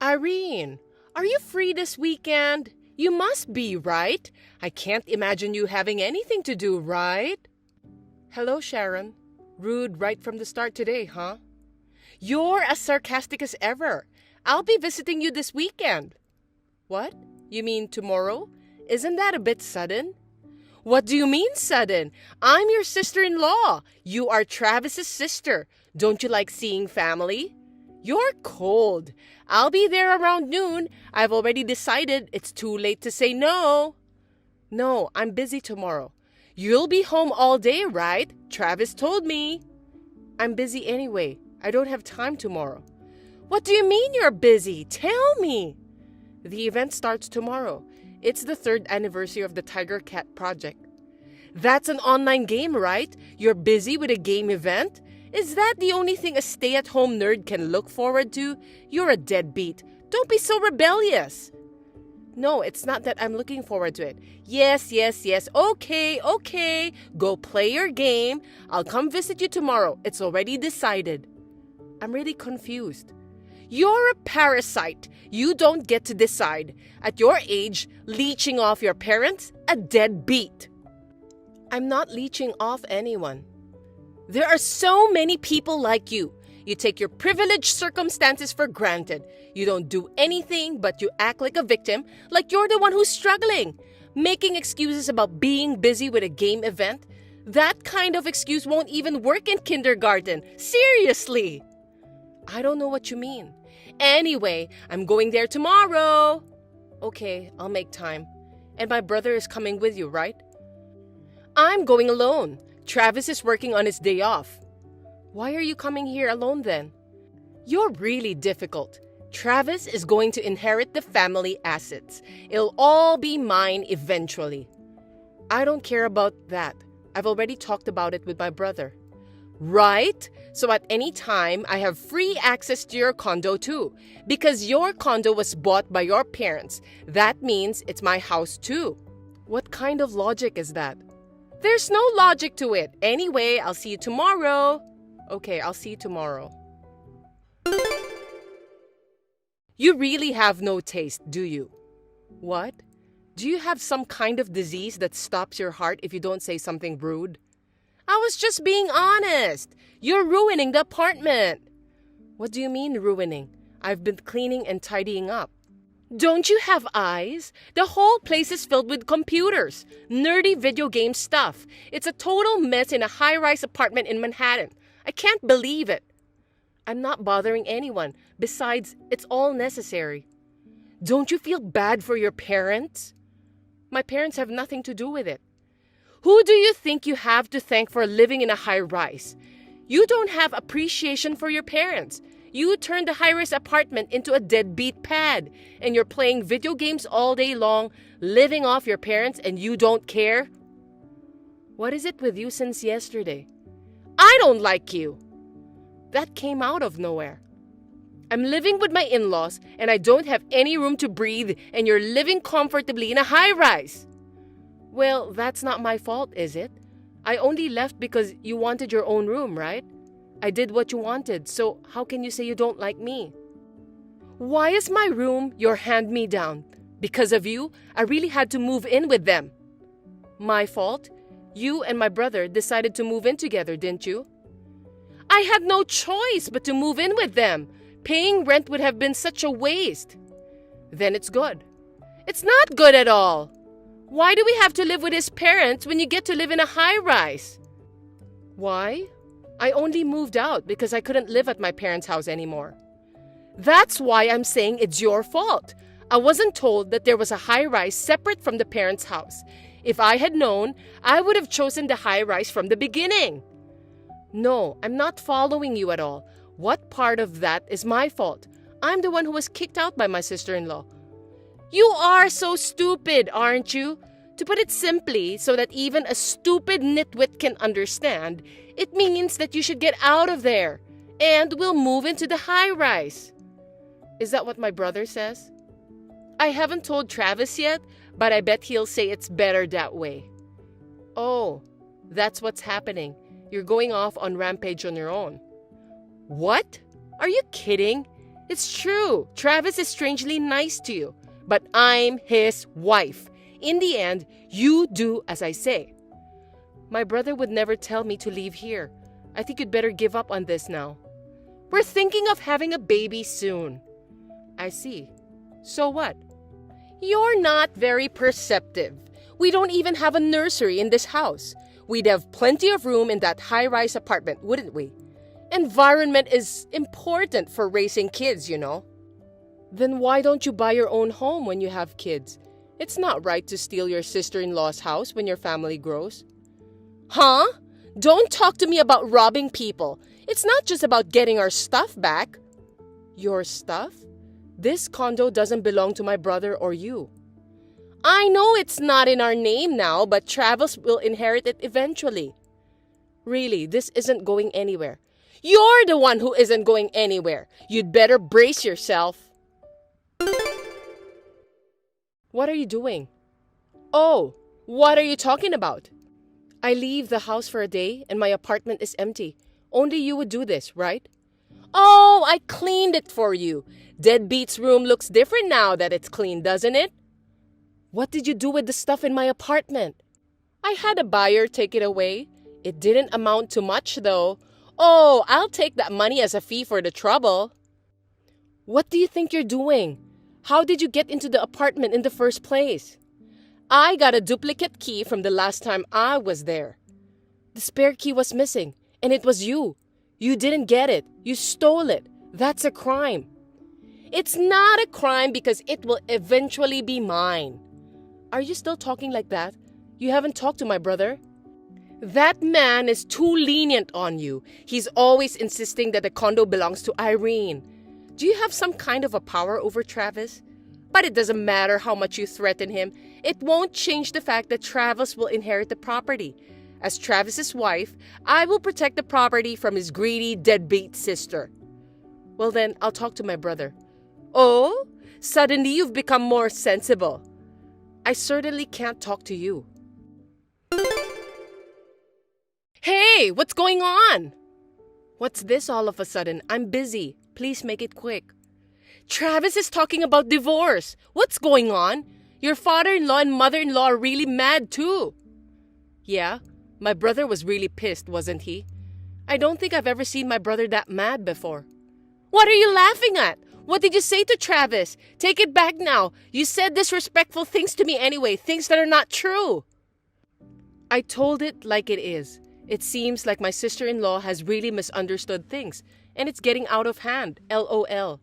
Irene, are you free this weekend? You must be, right? I can't imagine you having anything to do, right? Hello, Sharon. Rude right from the start today, huh? You're as sarcastic as ever. I'll be visiting you this weekend. What? You mean tomorrow? Isn't that a bit sudden? What do you mean sudden? I'm your sister-in-law. You are Travis's sister. Don't you like seeing family? You're cold. I'll be there around noon. I've already decided it's too late to say no. No, I'm busy tomorrow. You'll be home all day, right? Travis told me. I'm busy anyway. I don't have time tomorrow. What do you mean you're busy? Tell me. The event starts tomorrow. It's the 3rd anniversary of the Tiger Cat project. That's an online game, right? You're busy with a game event? Is that the only thing a stay-at-home nerd can look forward to? You're a deadbeat. Don't be so rebellious. No, it's not that I'm looking forward to it. Yes. Okay. Go play your game. I'll come visit you tomorrow. It's already decided. I'm really confused. You're a parasite. You don't get to decide. At your age, leeching off your parents? A deadbeat. I'm not leeching off anyone. There are so many people like you. You take your privileged circumstances for granted. You don't do anything, but you act like a victim, like you're the one who's struggling. Making excuses about being busy with a game event? That kind of excuse won't even work in kindergarten. Seriously. I don't know what you mean. Anyway, I'm going there tomorrow. Okay, I'll make time. And my brother is coming with you, right? I'm going alone. Travis is working on his day off. Why are you coming here alone then? You're really difficult. Travis is going to inherit the family assets. It'll all be mine eventually. I don't care about that. I've already talked about it with my brother. Right? So at any time, I have free access to your condo too. Because your condo was bought by your parents. That means it's my house too. What kind of logic is that? There's no logic to it. Anyway, I'll see you tomorrow. Okay, I'll see you tomorrow. You really have no taste, do you? What? Do you have some kind of disease that stops your heart if you don't say something rude? I was just being honest. You're ruining the apartment. What do you mean ruining? I've been cleaning and tidying up. Don't you have eyes? The whole place is filled with computers, nerdy video game stuff. It's a total mess in a high-rise apartment in Manhattan. I can't believe it. I'm not bothering anyone. Besides, it's all necessary. Don't you feel bad for your parents? My parents have nothing to do with it. Who do you think you have to thank for living in a high-rise? You don't have appreciation for your parents. You turned the high-rise apartment into a deadbeat pad, and you're playing video games all day long, living off your parents, and you don't care? What is it with you since yesterday? I don't like you. That came out of nowhere. I'm living with my in-laws, and I don't have any room to breathe, and you're living comfortably in a high-rise. Well, that's not my fault, is it? I only left because you wanted your own room, right? I did what you wanted, so how can you say you don't like me? Why is my room your hand-me-down? Because of you, I really had to move in with them. My fault? You and my brother decided to move in together, didn't you? I had no choice but to move in with them. Paying rent would have been such a waste. Then it's good. It's not good at all. Why do we have to live with his parents when you get to live in a high-rise? Why? I only moved out because I couldn't live at my parents' house anymore. That's why I'm saying it's your fault. I wasn't told that there was a high-rise separate from the parents' house. If I had known, I would have chosen the high-rise from the beginning. No, I'm not following you at all. What part of that is my fault? I'm the one who was kicked out by my sister-in-law. You are so stupid, aren't you? To put it simply, so that even a stupid nitwit can understand, it means that you should get out of there, and we'll move into the high-rise. Is that what my brother says? I haven't told Travis yet, but I bet he'll say it's better that way. Oh, that's what's happening. You're going off on rampage on your own. What? Are you kidding? It's true, Travis is strangely nice to you, but I'm his wife. In the end, you do as I say. My brother would never tell me to leave here. I think you'd better give up on this now. We're thinking of having a baby soon. I see. So what? You're not very perceptive. We don't even have a nursery in this house. We'd have plenty of room in that high-rise apartment, wouldn't we? Environment is important for raising kids, you know. Then why don't you buy your own home when you have kids? It's not right to steal your sister-in-law's house when your family grows. Huh? Don't talk to me about robbing people. It's not just about getting our stuff back. Your stuff? This condo doesn't belong to my brother or you. I know it's not in our name now, but Travis will inherit it eventually. Really, this isn't going anywhere. You're the one who isn't going anywhere. You'd better brace yourself. What are you doing? Oh, what are you talking about? I leave the house for a day and my apartment is empty. Only you would do this, right? Oh, I cleaned it for you. Deadbeat's room looks different now that it's clean, doesn't it? What did you do with the stuff in my apartment? I had a buyer take it away. It didn't amount to much, though. Oh, I'll take that money as a fee for the trouble. What do you think you're doing? How did you get into the apartment in the first place? I got a duplicate key from the last time I was there. The spare key was missing, and it was you. You didn't get it. You stole it. That's a crime. It's not a crime because it will eventually be mine. Are you still talking like that? You haven't talked to my brother? That man is too lenient on you. He's always insisting that the condo belongs to Irene. Do you have some kind of a power over Travis? But it doesn't matter how much you threaten him. It won't change the fact that Travis will inherit the property. As Travis's wife, I will protect the property from his greedy, deadbeat sister. Well then, I'll talk to my brother. Oh? Suddenly you've become more sensible. I certainly can't talk to you. Hey, what's going on? What's this all of a sudden? I'm busy. Please make it quick. Travis is talking about divorce. What's going on? Your father-in-law and mother-in-law are really mad too. Yeah, my brother was really pissed, wasn't he? I don't think I've ever seen my brother that mad before. What are you laughing at? What did you say to Travis? Take it back now. You said disrespectful things to me anyway, things that are not true. I told it like it is. It seems like my sister-in-law has really misunderstood things, and it's getting out of hand, LOL.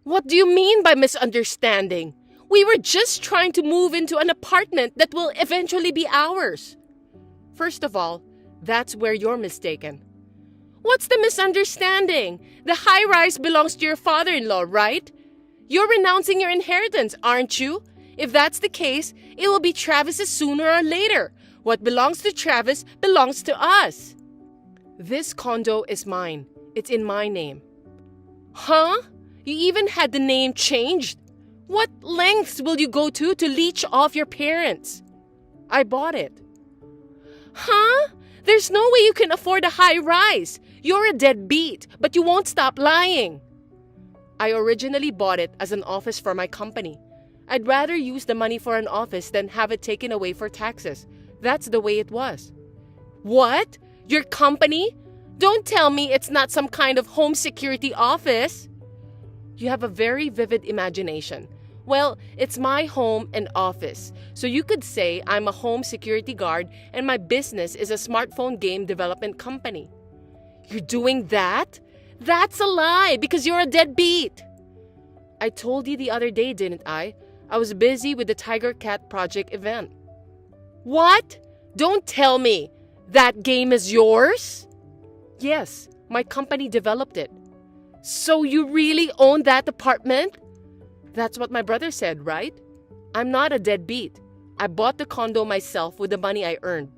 What do you mean by misunderstanding? We were just trying to move into an apartment that will eventually be ours. First of all, that's where you're mistaken. What's the misunderstanding? The high-rise belongs to your father-in-law, right? You're renouncing your inheritance, aren't you? If that's the case, it will be Travis's sooner or later. What belongs to Travis belongs to us. This condo is mine. It's in my name. Huh? You even had the name changed? What lengths will you go to leech off your parents? I bought it. Huh? There's no way you can afford a high rise. You're a deadbeat, but you won't stop lying. I originally bought it as an office for my company. I'd rather use the money for an office than have it taken away for taxes. That's the way it was. What? Your company? Don't tell me it's not some kind of home security office. You have a very vivid imagination. Well, it's my home and office. So you could say I'm a home security guard and my business is a smartphone game development company. You're doing that? That's a lie because you're a deadbeat. I told you the other day, didn't I? I was busy with the Tiger Cat Project event. What? Don't tell me. That game is yours? Yes, my company developed it. So you really own that apartment? That's what my brother said, right? I'm not a deadbeat. I bought the condo myself with the money I earned.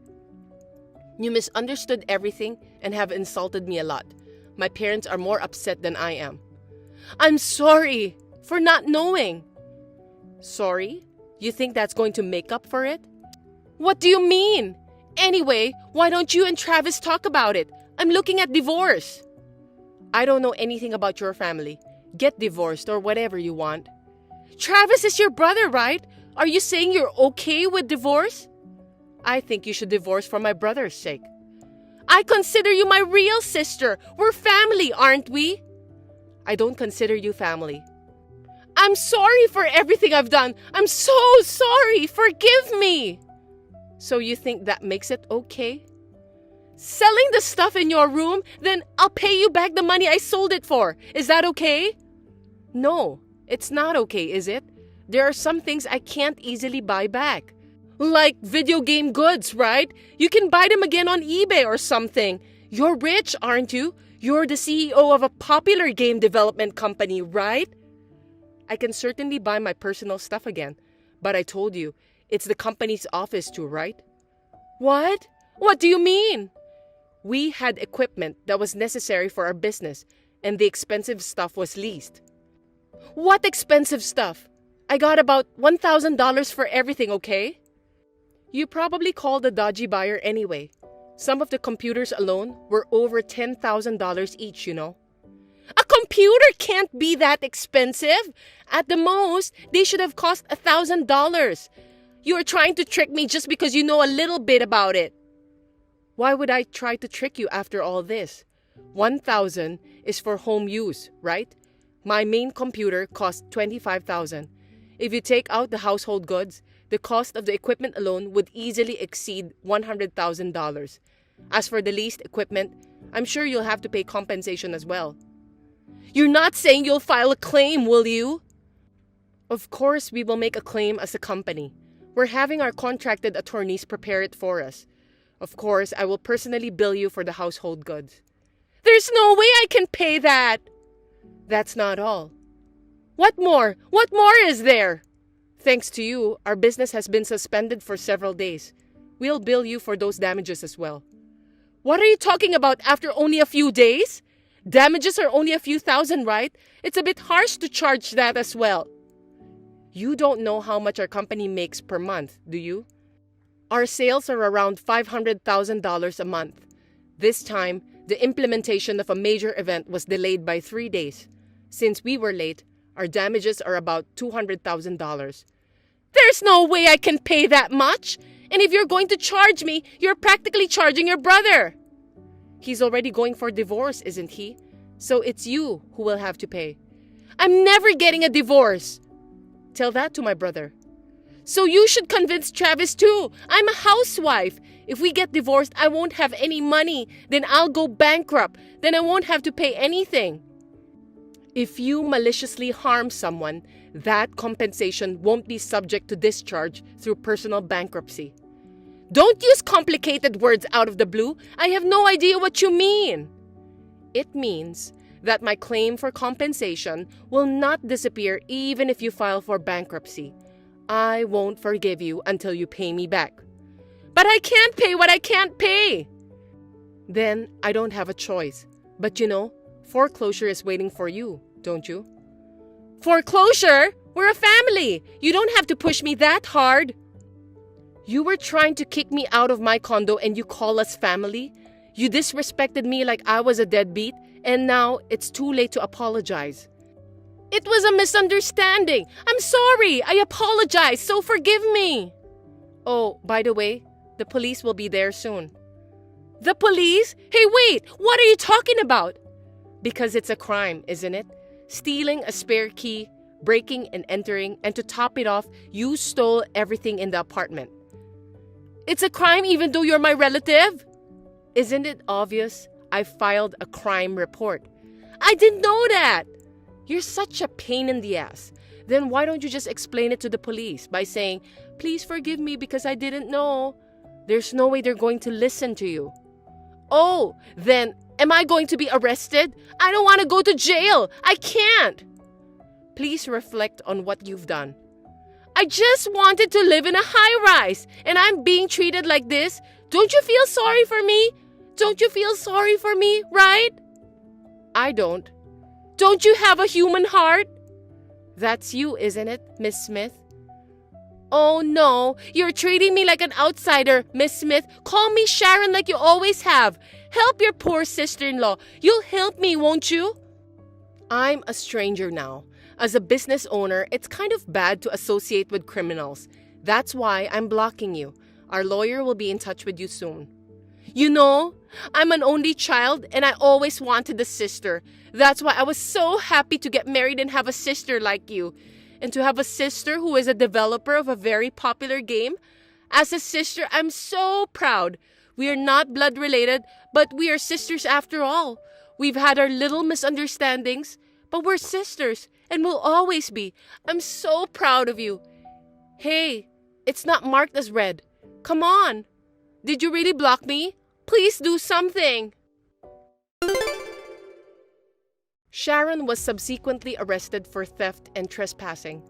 You misunderstood everything and have insulted me a lot. My parents are more upset than I am. I'm sorry for not knowing. Sorry? You think that's going to make up for it? What do you mean? Anyway, why don't you and Travis talk about it? I'm looking at divorce. I don't know anything about your family. Get divorced or whatever you want. Travis is your brother, right? Are you saying you're okay with divorce? I think you should divorce for my brother's sake. I consider you my real sister. We're family, aren't we? I don't consider you family. I'm sorry for everything I've done. I'm so sorry. Forgive me. So you think that makes it okay? Selling the stuff in your room, then I'll pay you back the money I sold it for. Is that okay? No, it's not okay, is it? There are some things I can't easily buy back. Like video game goods, right? You can buy them again on eBay or something. You're rich, aren't you? You're the CEO of a popular game development company, right? I can certainly buy my personal stuff again. But I told you, it's the company's office too, right? What? What do you mean? We had equipment that was necessary for our business, and the expensive stuff was leased. What expensive stuff? I got about $1,000 for everything, okay? You probably called a dodgy buyer anyway. Some of the computers alone were over $10,000 each, you know. A computer can't be that expensive. At the most, they should have cost $1,000. You are trying to trick me just because you know a little bit about it. Why would I try to trick you after all this? $1,000 is for home use, right? My main computer cost $25,000. If you take out the household goods, the cost of the equipment alone would easily exceed $100,000. As for the leased equipment, I'm sure you'll have to pay compensation as well. You're not saying you'll file a claim, will you? Of course, we will make a claim as a company. We're having our contracted attorneys prepare it for us. Of course, I will personally bill you for the household goods. There's no way I can pay that! That's not all. What more? What more is there? Thanks to you, our business has been suspended for several days. We'll bill you for those damages as well. What are you talking about after only a few days? Damages are only a few thousand, right? It's a bit harsh to charge that as well. You don't know how much our company makes per month, do you? Our sales are around $500,000 a month. This time, the implementation of a major event was delayed by 3 days. Since we were late, our damages are about $200,000. There's no way I can pay that much! And if you're going to charge me, you're practically charging your brother! He's already going for divorce, isn't he? So it's you who will have to pay. I'm never getting a divorce! Tell that to my brother. So you should convince Travis too. I'm a housewife. If we get divorced, I won't have any money. Then I'll go bankrupt. Then I won't have to pay anything. If you maliciously harm someone, that compensation won't be subject to discharge through personal bankruptcy. Don't use complicated words out of the blue. I have no idea what you mean. It means that my claim for compensation will not disappear even if you file for bankruptcy. I won't forgive you until you pay me back. But I can't pay what I can't pay. Then I don't have a choice. But you know, foreclosure is waiting for you, don't you? Foreclosure? We're a family. You don't have to push me that hard. You were trying to kick me out of my condo and you call us family? You disrespected me like I was a deadbeat, and now it's too late to apologize. It was a misunderstanding. I'm sorry. I apologize, so forgive me. Oh, by the way, the police will be there soon. The police? Hey, wait! What are you talking about? Because it's a crime, isn't it? Stealing a spare key, breaking and entering, and to top it off, you stole everything in the apartment. It's a crime even though you're my relative? Isn't it obvious? I filed a crime report. I didn't know that! You're such a pain in the ass. Then why don't you just explain it to the police by saying, please forgive me because I didn't know? There's no way they're going to listen to you. Oh, then am I going to be arrested? I don't want to go to jail. I can't. Please reflect on what you've done. I just wanted to live in a high-rise and I'm being treated like this. Don't you feel sorry for me? Don't you feel sorry for me, right? I don't. Don't you have a human heart? That's you, isn't it, Miss Smith? Oh no, you're treating me like an outsider, Miss Smith. Call me Sharon like you always have. Help your poor sister-in-law. You'll help me, won't you? I'm a stranger now. As a business owner, it's kind of bad to associate with criminals. That's why I'm blocking you. Our lawyer will be in touch with you soon. You know, I'm an only child and I always wanted a sister. That's why I was so happy to get married and have a sister like you. And to have a sister who is a developer of a very popular game. As a sister, I'm so proud. We are not blood related, but we are sisters after all. We've had our little misunderstandings, but we're sisters and will always be. I'm so proud of you. Hey, it's not marked as red. Come on. Did you really block me? Please do something. Sharon was subsequently arrested for theft and trespassing.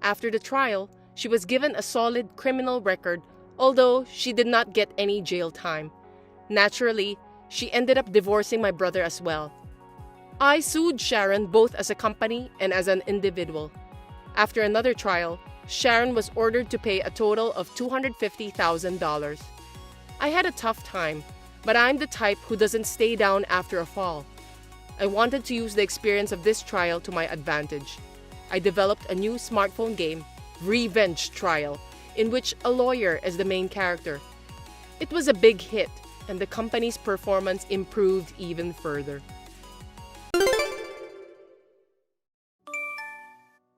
After the trial, she was given a solid criminal record, although she did not get any jail time. Naturally, she ended up divorcing my brother as well. I sued Sharon both as a company and as an individual. After another trial, Sharon was ordered to pay a total of $250,000. I had a tough time, but I'm the type who doesn't stay down after a fall. I wanted to use the experience of this trial to my advantage. I developed a new smartphone game, Revenge Trial, in which a lawyer is the main character. It was a big hit, and the company's performance improved even further.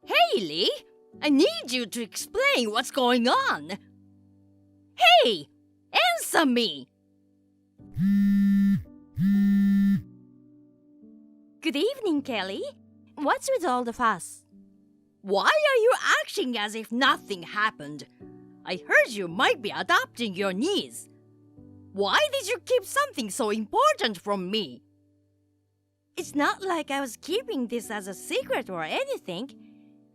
Hailey, I need you to explain what's going on. Hey, answer me. Good evening, Kelly. What's with all the fuss? Why are you acting as if nothing happened? I heard you might be adopting your niece. Why did you keep something so important from me? It's not like I was keeping this as a secret or anything.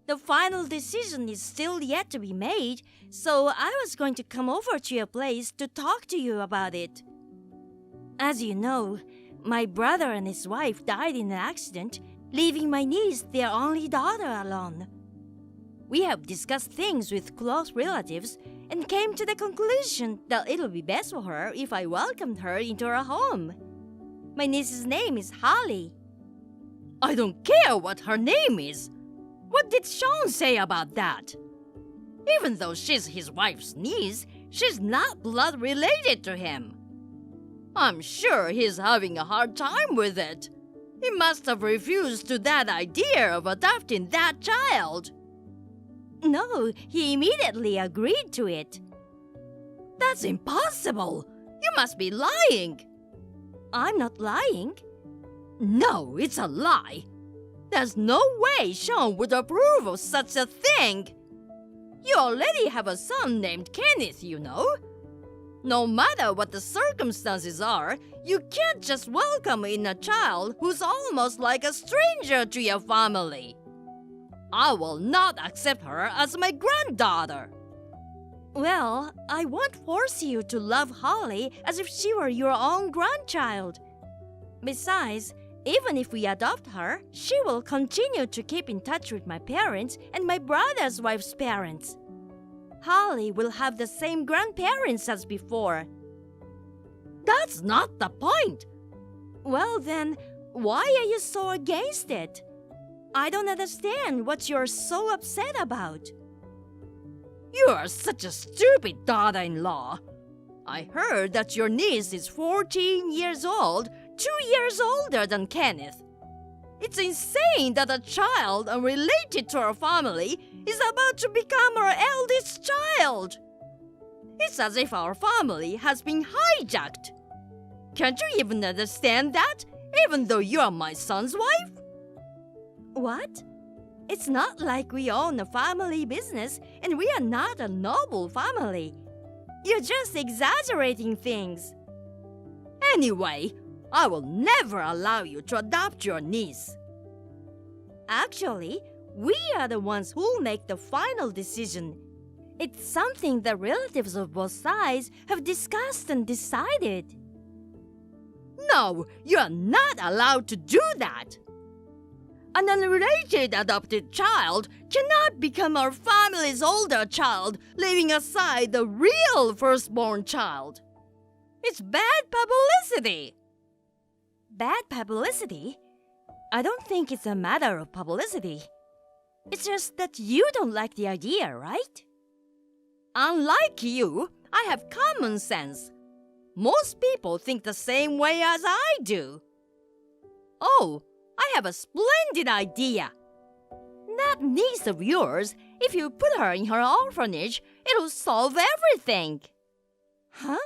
The final decision is still yet to be made, so I was going to come over to your place to talk to you about it. As you know, my brother and his wife died in an accident, leaving my niece, their only daughter, alone. We have discussed things with close relatives and came to the conclusion that it'll be best for her if I welcomed her into our home. My niece's name is Holly. I don't care what her name is. What did Sean say about that? Even though she's his wife's niece, she's not blood related to him. I'm sure he's having a hard time with it. He must have refused to that idea of adopting that child. No, he immediately agreed to it. That's impossible. You must be lying. I'm not lying. No, it's a lie. There's no way Sean would approve of such a thing. You already have a son named Kenneth, you know. No matter what the circumstances are, you can't just welcome in a child who's almost like a stranger to your family. I will not accept her as my granddaughter. Well, I won't force you to love Holly as if she were your own grandchild. Besides, even if we adopt her, she will continue to keep in touch with my parents and my brother's wife's parents. Holly will have the same grandparents as before. That's not the point. Well then, why are you so against it? I don't understand what you're so upset about. You are such a stupid daughter-in-law. I heard that your niece is 14 years old, 2 years older than Kenneth. It's insane that a child unrelated to our family is about to become our eldest child. It's as if our family has been hijacked. Can't you even understand that, even though you're my son's wife? What? It's not like we own a family business and we are not a noble family. You're just exaggerating things. Anyway, I will never allow you to adopt your niece. Actually, we are the ones who'll make the final decision. It's something the relatives of both sides have discussed and decided. No, you are not allowed to do that. An unrelated adopted child cannot become our family's older child, leaving aside the real firstborn child. It's bad publicity. Bad publicity? I don't think it's a matter of publicity. It's just that you don't like the idea, right? Unlike you, I have common sense. Most people think the same way as I do. Oh, I have a splendid idea. That niece of yours, if you put her in her orphanage, it'll solve everything. Huh?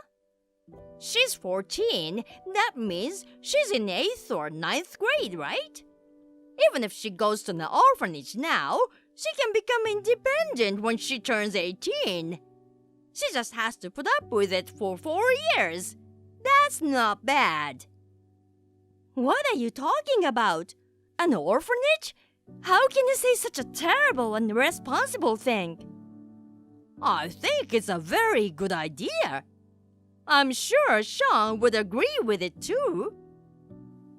She's 14. That means she's in 8th or 9th grade, right? Even if she goes to an orphanage now, she can become independent when she turns 18. She just has to put up with it for 4 years. That's not bad. What are you talking about? An orphanage? How can you say such a terrible and irresponsible thing? I think it's a very good idea. I'm sure Sean would agree with it too.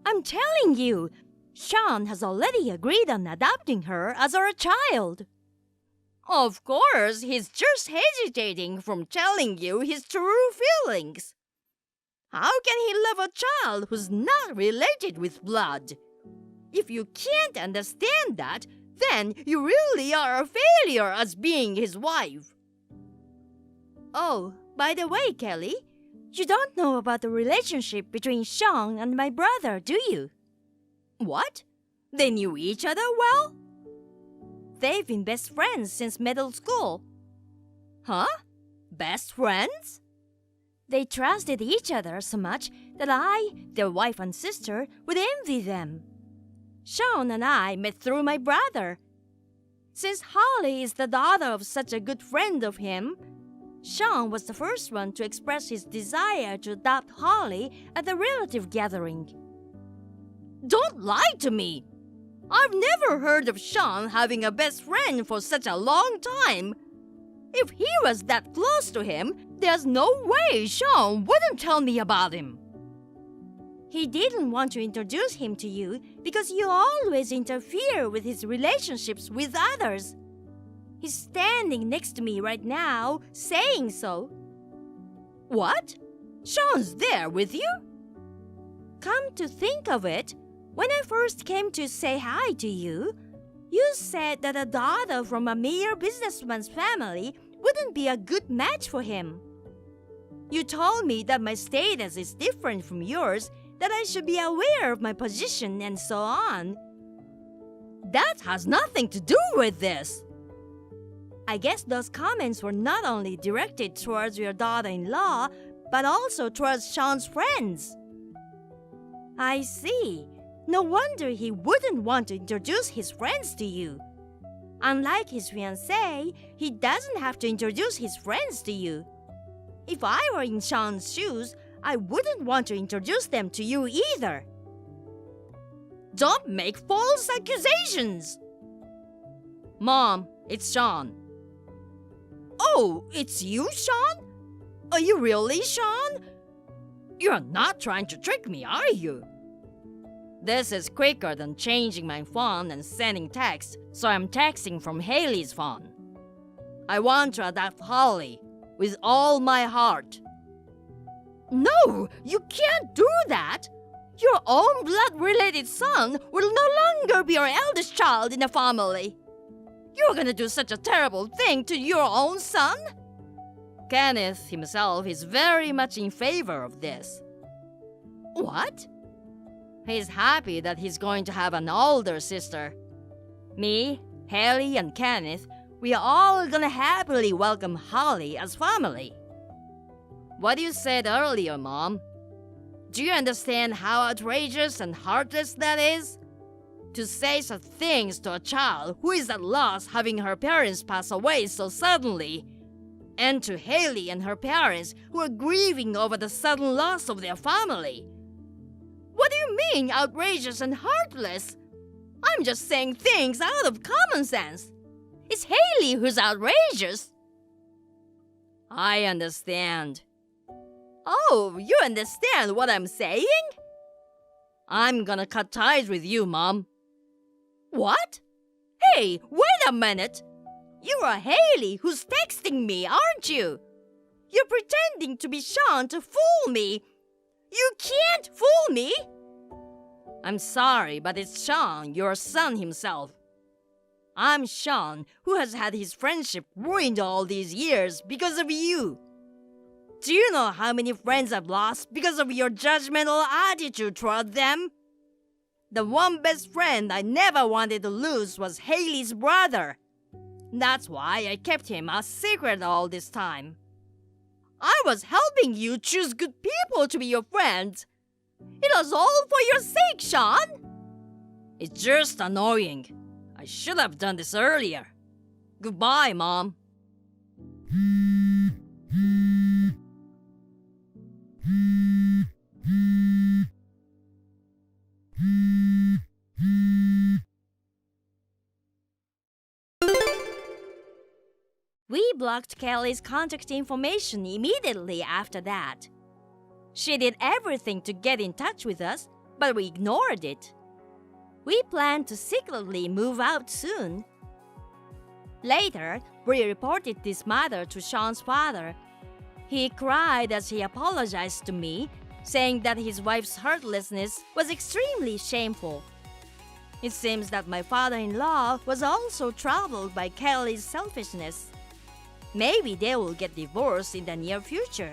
I'm telling you, Sean has already agreed on adopting her as our child. Of course, he's just hesitating from telling you his true feelings. How can he love a child who's not related with blood? If you can't understand that, then you really are a failure as being his wife. Oh, by the way, Kelly, you don't know about the relationship between Sean and my brother, do you? What? They knew each other well? They've been best friends since middle school. Huh? Best friends? They trusted each other so much that I, their wife and sister, would envy them. Sean and I met through my brother. Since Holly is the daughter of such a good friend of him, Sean was the first one to express his desire to adopt Holly at the relative gathering. Don't lie to me! I've never heard of Sean having a best friend for such a long time. If he was that close to him, there's no way Sean wouldn't tell me about him. He didn't want to introduce him to you because you always interfere with his relationships with others. He's standing next to me right now, saying so. What? Sean's there with you? Come to think of it, when I first came to say hi to you, you said that a daughter from a mere businessman's family wouldn't be a good match for him. You told me that my status is different from yours, that I should be aware of my position and so on. That has nothing to do with this. I guess those comments were not only directed towards your daughter-in-law, but also towards Sean's friends. I see. No wonder he wouldn't want to introduce his friends to you. Unlike his fiancée, he doesn't have to introduce his friends to you. If I were in Sean's shoes, I wouldn't want to introduce them to you either. Don't make false accusations! Mom, it's Sean. Oh, it's you, Sean? Are you really Sean? You're not trying to trick me, are you? This is quicker than changing my phone and sending texts, so I'm texting from Haley's phone. I want to adopt Holly with all my heart. No, you can't do that! Your own blood-related son will no longer be your eldest child in the family. You're gonna do such a terrible thing to your own son? Kenneth himself is very much in favor of this. What? He's happy that he's going to have an older sister. Me, Haley, and Kenneth, we are all gonna happily welcome Holly as family. What you said earlier, Mom. Do you understand how outrageous and heartless that is? To say such things to a child who is at loss having her parents pass away so suddenly, and to Haley and her parents who are grieving over the sudden loss of their family. What do you mean, outrageous and heartless? I'm just saying things out of common sense. It's Haley who's outrageous. I understand. Oh, you understand what I'm saying? I'm gonna cut ties with you, Mom. What? Hey, wait a minute! You are Haley who's texting me, aren't you? You're pretending to be Sean to fool me. You can't fool me! I'm sorry, but it's Sean, your son himself. I'm Sean, who has had his friendship ruined all these years because of you. Do you know how many friends I've lost because of your judgmental attitude toward them? The one best friend I never wanted to lose was Haley's brother. That's why I kept him a secret all this time. I was helping you choose good people to be your friends. It was all for your sake, Sean. It's just annoying. I should have done this earlier. Goodbye, Mom. We blocked Kelly's contact information immediately after that. She did everything to get in touch with us, but we ignored it. We planned to secretly move out soon. Later, we reported this matter to Sean's father. He cried as he apologized to me, saying that his wife's heartlessness was extremely shameful. It seems that my father-in-law was also troubled by Kelly's selfishness. Maybe they will get divorced in the near future.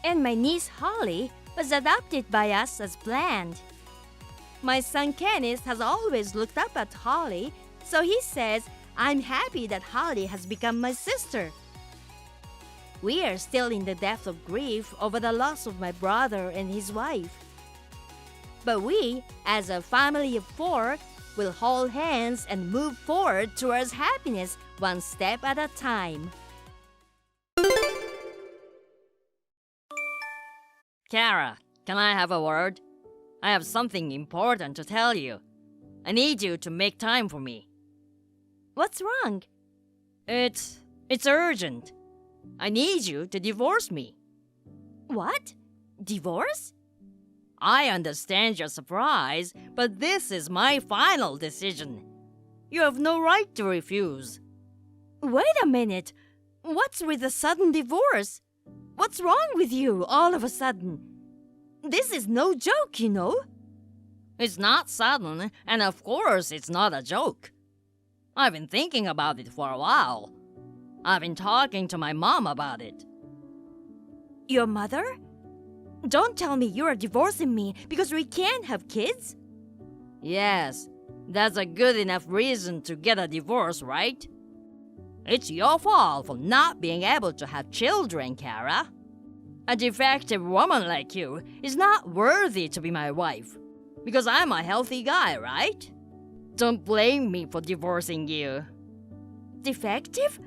And my niece Holly was adopted by us as planned. My son Kenneth has always looked up at Holly, so he says I'm happy that Holly has become my sister. We are still in the depth of grief over the loss of my brother and his wife. But we, as a family of 4, will hold hands and move forward towards happiness one step at a time. Kara, can I have a word? I have something important to tell you. I need you to make time for me. What's wrong? It's urgent. I need you to divorce me. What? Divorce? I understand your surprise, but this is my final decision. You have no right to refuse. Wait a minute. What's with the sudden divorce? What's wrong with you all of a sudden? This is no joke, you know. It's not sudden, and of course it's not a joke. I've been thinking about it for a while. I've been talking to my mom about it. Your mother? Don't tell me you're divorcing me because we can't have kids. Yes, that's a good enough reason to get a divorce, right? It's your fault for not being able to have children, Kara. A defective woman like you is not worthy to be my wife. Because I'm a healthy guy, right? Don't blame me for divorcing you. Defective?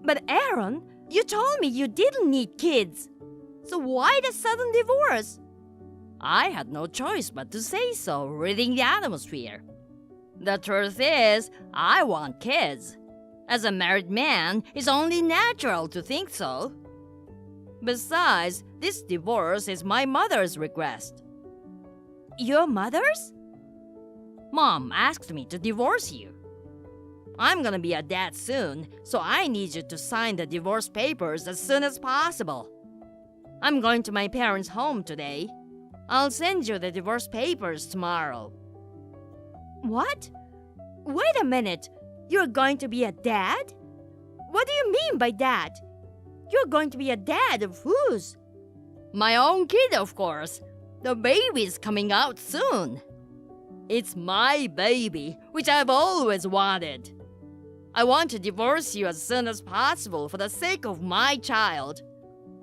But Aaron, you told me you didn't need kids. So why the sudden divorce? I had no choice but to say so, reading the atmosphere. The truth is, I want kids. As a married man, it's only natural to think so. Besides, this divorce is my mother's request. Your mother's? Mom asked me to divorce you. I'm gonna be a dad soon, so I need you to sign the divorce papers as soon as possible. I'm going to my parents' home today. I'll send you the divorce papers tomorrow. What? Wait a minute. You're going to be a dad? What do you mean by that? You're going to be a dad of whose? My own kid, of course. The baby's coming out soon. It's my baby, which I've always wanted. I want to divorce you as soon as possible for the sake of my child.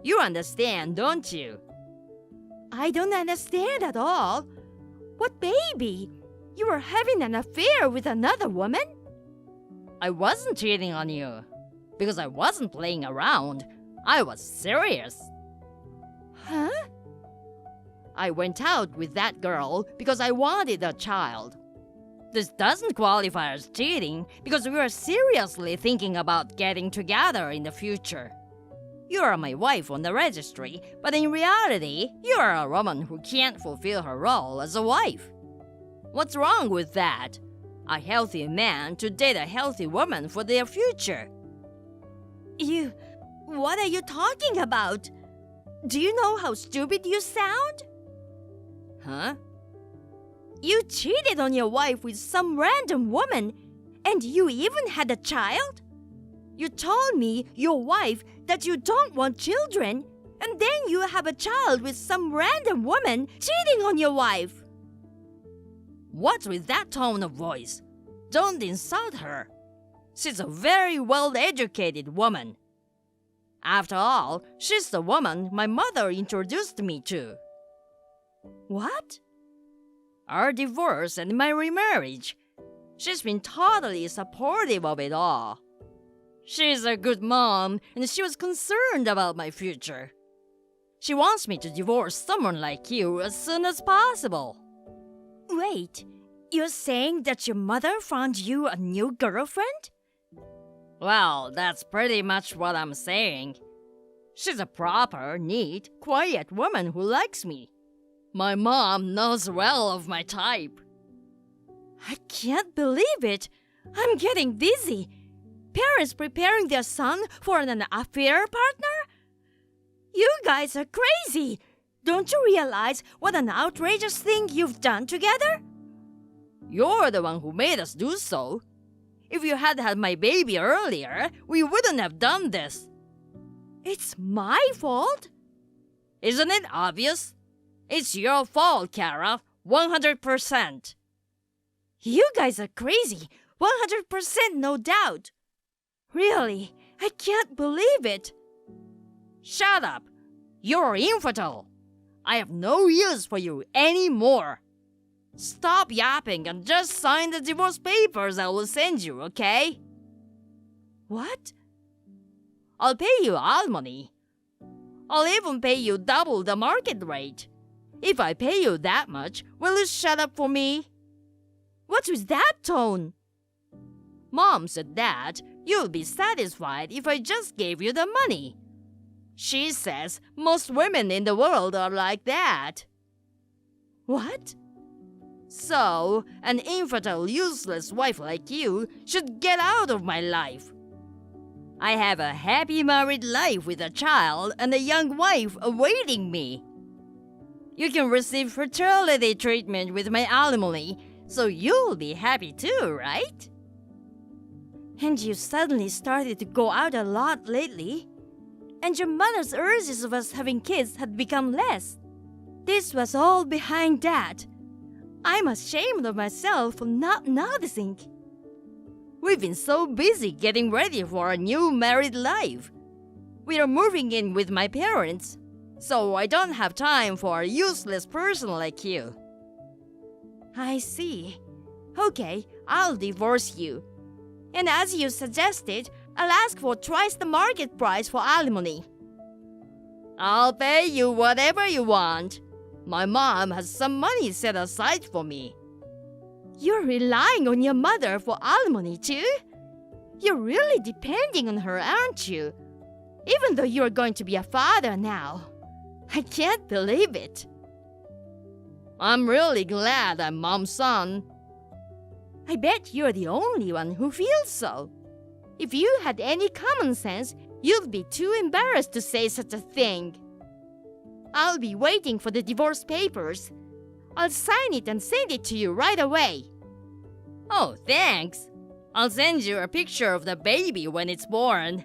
You understand, don't you? I don't understand at all. What baby? You were having an affair with another woman? I wasn't cheating on you. Because I wasn't playing around. I was serious. Huh? I went out with that girl because I wanted a child. This doesn't qualify as cheating because we are seriously thinking about getting together in the future. You are my wife on the registry, but in reality, you are a woman who can't fulfill her role as a wife. What's wrong with that? A healthy man to date a healthy woman for their future. What are you talking about? Do you know how stupid you sound? Huh? You cheated on your wife with some random woman, and you even had a child? You told me, your wife, that you don't want children, and then you have a child with some random woman cheating on your wife. What's with that tone of voice? Don't insult her. She's a very well-educated woman. After all, she's the woman my mother introduced me to. What? Our divorce and my remarriage. She's been totally supportive of it all. She's a good mom, and she was concerned about my future. She wants me to divorce someone like you as soon as possible. Wait, you're saying that your mother found you a new girlfriend? Well, that's pretty much what I'm saying. She's a proper, neat, quiet woman who likes me. My mom knows well of my type. I can't believe it. I'm getting dizzy. Parents preparing their son for an affair partner? You guys are crazy. Don't you realize what an outrageous thing you've done together? You're the one who made us do so. If you had had my baby earlier, we wouldn't have done this. It's my fault? Isn't it obvious? It's your fault, Kara. 100%. You guys are crazy. 100% no doubt. Really, I can't believe it. Shut up. You're infertile. I have no use for you anymore. Stop yapping and just sign the divorce papers I will send you, okay? What? I'll pay you alimony. I'll even pay you double the market rate. If I pay you that much, will you shut up for me? What's with that tone? Mom said that you'll be satisfied if I just gave you the money. She says most women in the world are like that. What? So, an infertile, useless wife like you should get out of my life. I have a happy married life with a child and a young wife awaiting me. You can receive fertility treatment with my alimony, so you'll be happy too, right? And you suddenly started to go out a lot lately. And your mother's urges of us having kids had become less. This was all behind that. I'm ashamed of myself for not noticing. We've been so busy getting ready for a new married life. We are moving in with my parents, so I don't have time for a useless person like you. I see. Okay, I'll divorce you. And as you suggested, I'll ask for twice the market price for alimony. I'll pay you whatever you want. My mom has some money set aside for me. You're relying on your mother for alimony too? You're really depending on her, aren't you? Even though you're going to be a father now. I can't believe it. I'm really glad I'm mom's son. I bet you're the only one who feels so. If you had any common sense, you'd be too embarrassed to say such a thing. I'll be waiting for the divorce papers. I'll sign it and send it to you right away. Oh, thanks. I'll send you a picture of the baby when it's born.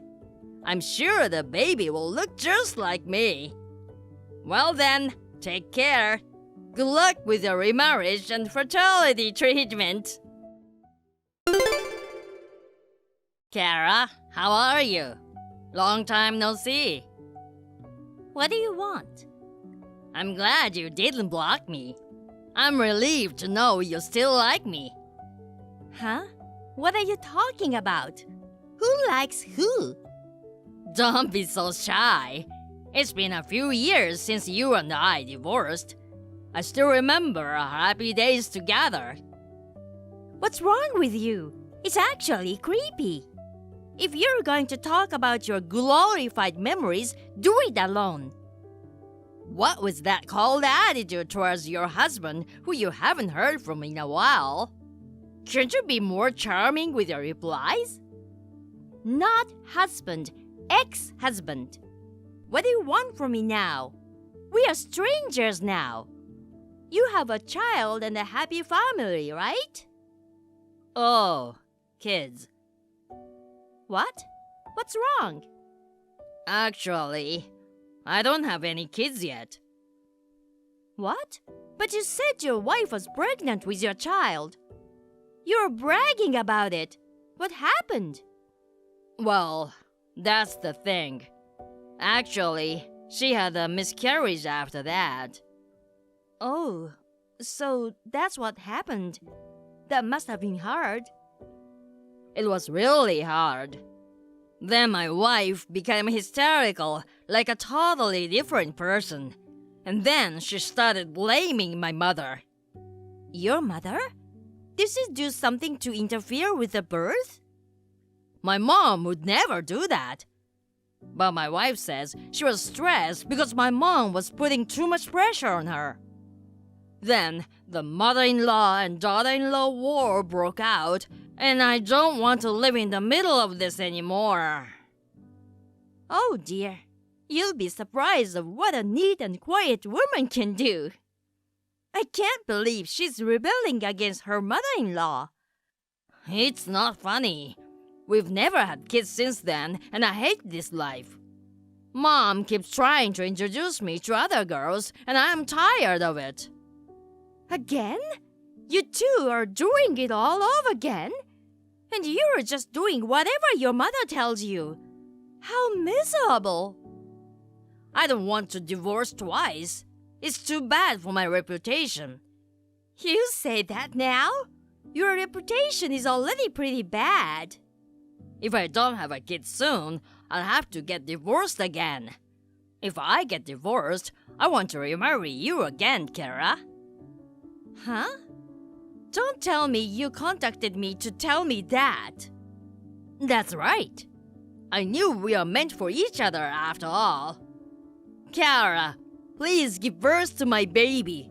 I'm sure the baby will look just like me. Well then, take care. Good luck with your remarriage and fertility treatment. Kara, how are you? Long time no see. What do you want? I'm glad you didn't block me. I'm relieved to know you still like me. Huh? What are you talking about? Who likes who? Don't be so shy. It's been a few years since you and I divorced. I still remember our happy days together. What's wrong with you? It's actually creepy. If you're going to talk about your glorified memories, do it alone. What was that cold attitude towards your husband who you haven't heard from in a while? Can't you be more charming with your replies? Not husband, ex-husband. What do you want from me now? We are strangers now. You have a child and a happy family, right? Oh, kids. What? What's wrong? Actually, I don't have any kids yet. What? But you said your wife was pregnant with your child. You're bragging about it. What happened? Well, that's the thing. Actually, she had a miscarriage after that. Oh, so that's what happened. That must have been hard. It was really hard. Then my wife became hysterical, like a totally different person. And then she started blaming my mother. Your mother? Did she do something to interfere with the birth? My mom would never do that. But my wife says she was stressed because my mom was putting too much pressure on her. Then the mother-in-law and daughter-in-law war broke out, and I don't want to live in the middle of this anymore. Oh dear. You'll be surprised of what a neat and quiet woman can do. I can't believe she's rebelling against her mother-in-law. It's not funny. We've never had kids since then, and I hate this life. Mom keeps trying to introduce me to other girls, and I'm tired of it. Again? You two are doing it all over again? And you're just doing whatever your mother tells you. How miserable! I don't want to divorce twice. It's too bad for my reputation. You say that now? Your reputation is already pretty bad. If I don't have a kid soon, I'll have to get divorced again. If I get divorced, I want to remarry you again, Kara. Huh? Don't tell me you contacted me to tell me that. That's right. I knew we are meant for each other after all. Kara, please give birth to my baby.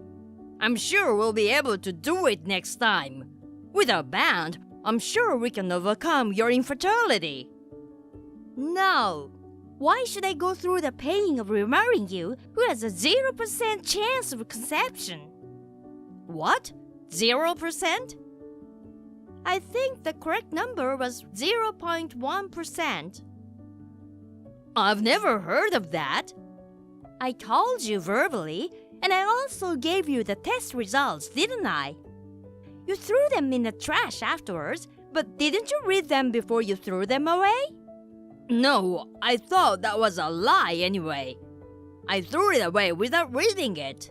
I'm sure we'll be able to do it next time. With our band, I'm sure we can overcome your infertility. No. Why should I go through the pain of remarrying you who has a 0% chance of conception? What? 0%? I think the correct number was 0.1%. I've never heard of that. I told you verbally, and I also gave you the test results, didn't I? You threw them in the trash afterwards, but didn't you read them before you threw them away? No, I thought that was a lie anyway. I threw it away without reading it.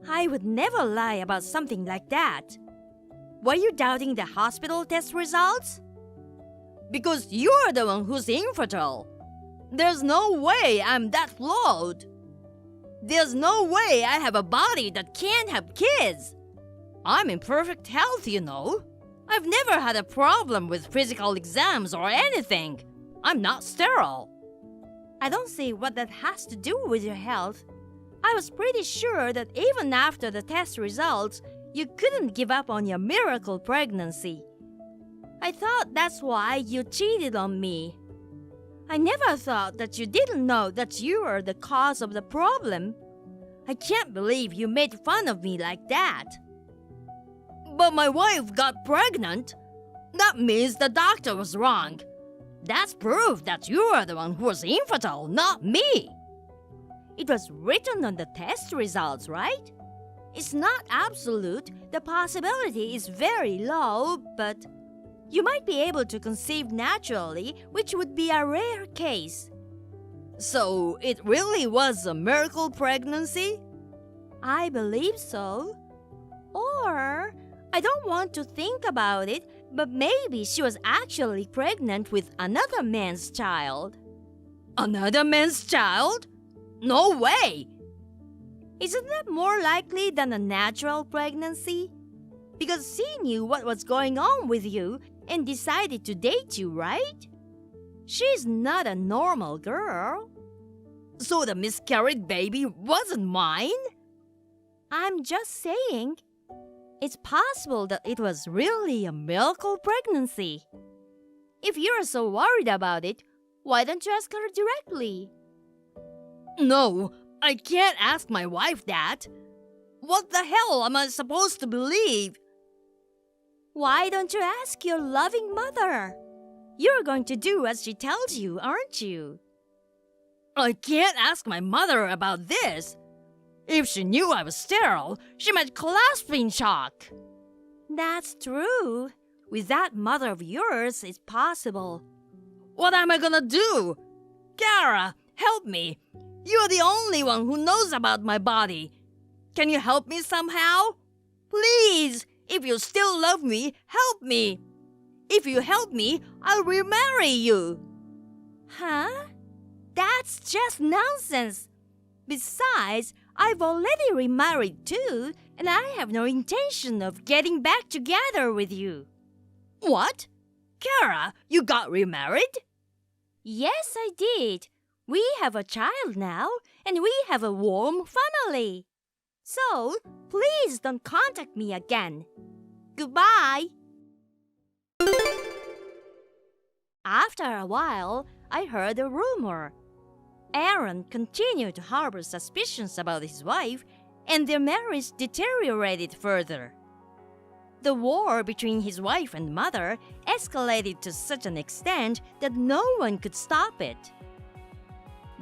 I would never lie about something like that. Were you doubting the hospital test results? Because you're the one who's infertile. There's no way I'm that flawed. There's no way I have a body that can't have kids. I'm in perfect health, you know. I've never had a problem with physical exams or anything. I'm not sterile. I don't see what that has to do with your health. I was pretty sure that even after the test results, you couldn't give up on your miracle pregnancy. I thought that's why you cheated on me. I never thought that you didn't know that you were the cause of the problem. I can't believe you made fun of me like that. But my wife got pregnant. That means the doctor was wrong. That's proof that you are the one who was infertile, not me. It was written on the test results, right? It's not absolute. The possibility is very low, but you might be able to conceive naturally, which would be a rare case. So it really was a miracle pregnancy? I believe so. Or, I don't want to think about it, but maybe she was actually pregnant with another man's child. Another man's child? No way! Isn't that more likely than a natural pregnancy? Because she knew what was going on with you and decided to date you, right? She's not a normal girl. So the miscarried baby wasn't mine? I'm just saying. It's possible that it was really a miracle pregnancy. If you're so worried about it, why don't you ask her directly? No, I can't ask my wife that. What the hell am I supposed to believe? Why don't you ask your loving mother? You're going to do as she tells you, aren't you? I can't ask my mother about this. If she knew I was sterile, she might collapse in shock. That's true. With that mother of yours, it's possible. What am I gonna do? Kara, help me. You're the only one who knows about my body. Can you help me somehow? Please, if you still love me, help me. If you help me, I'll remarry you. Huh? That's just nonsense. Besides, I've already remarried too, and I have no intention of getting back together with you. What? Kara, you got remarried? Yes, I did. We have a child now, and we have a warm family. So, please don't contact me again. Goodbye. After a while, I heard a rumor. Aaron continued to harbor suspicions about his wife, and their marriage deteriorated further. The war between his wife and mother escalated to such an extent that no one could stop it.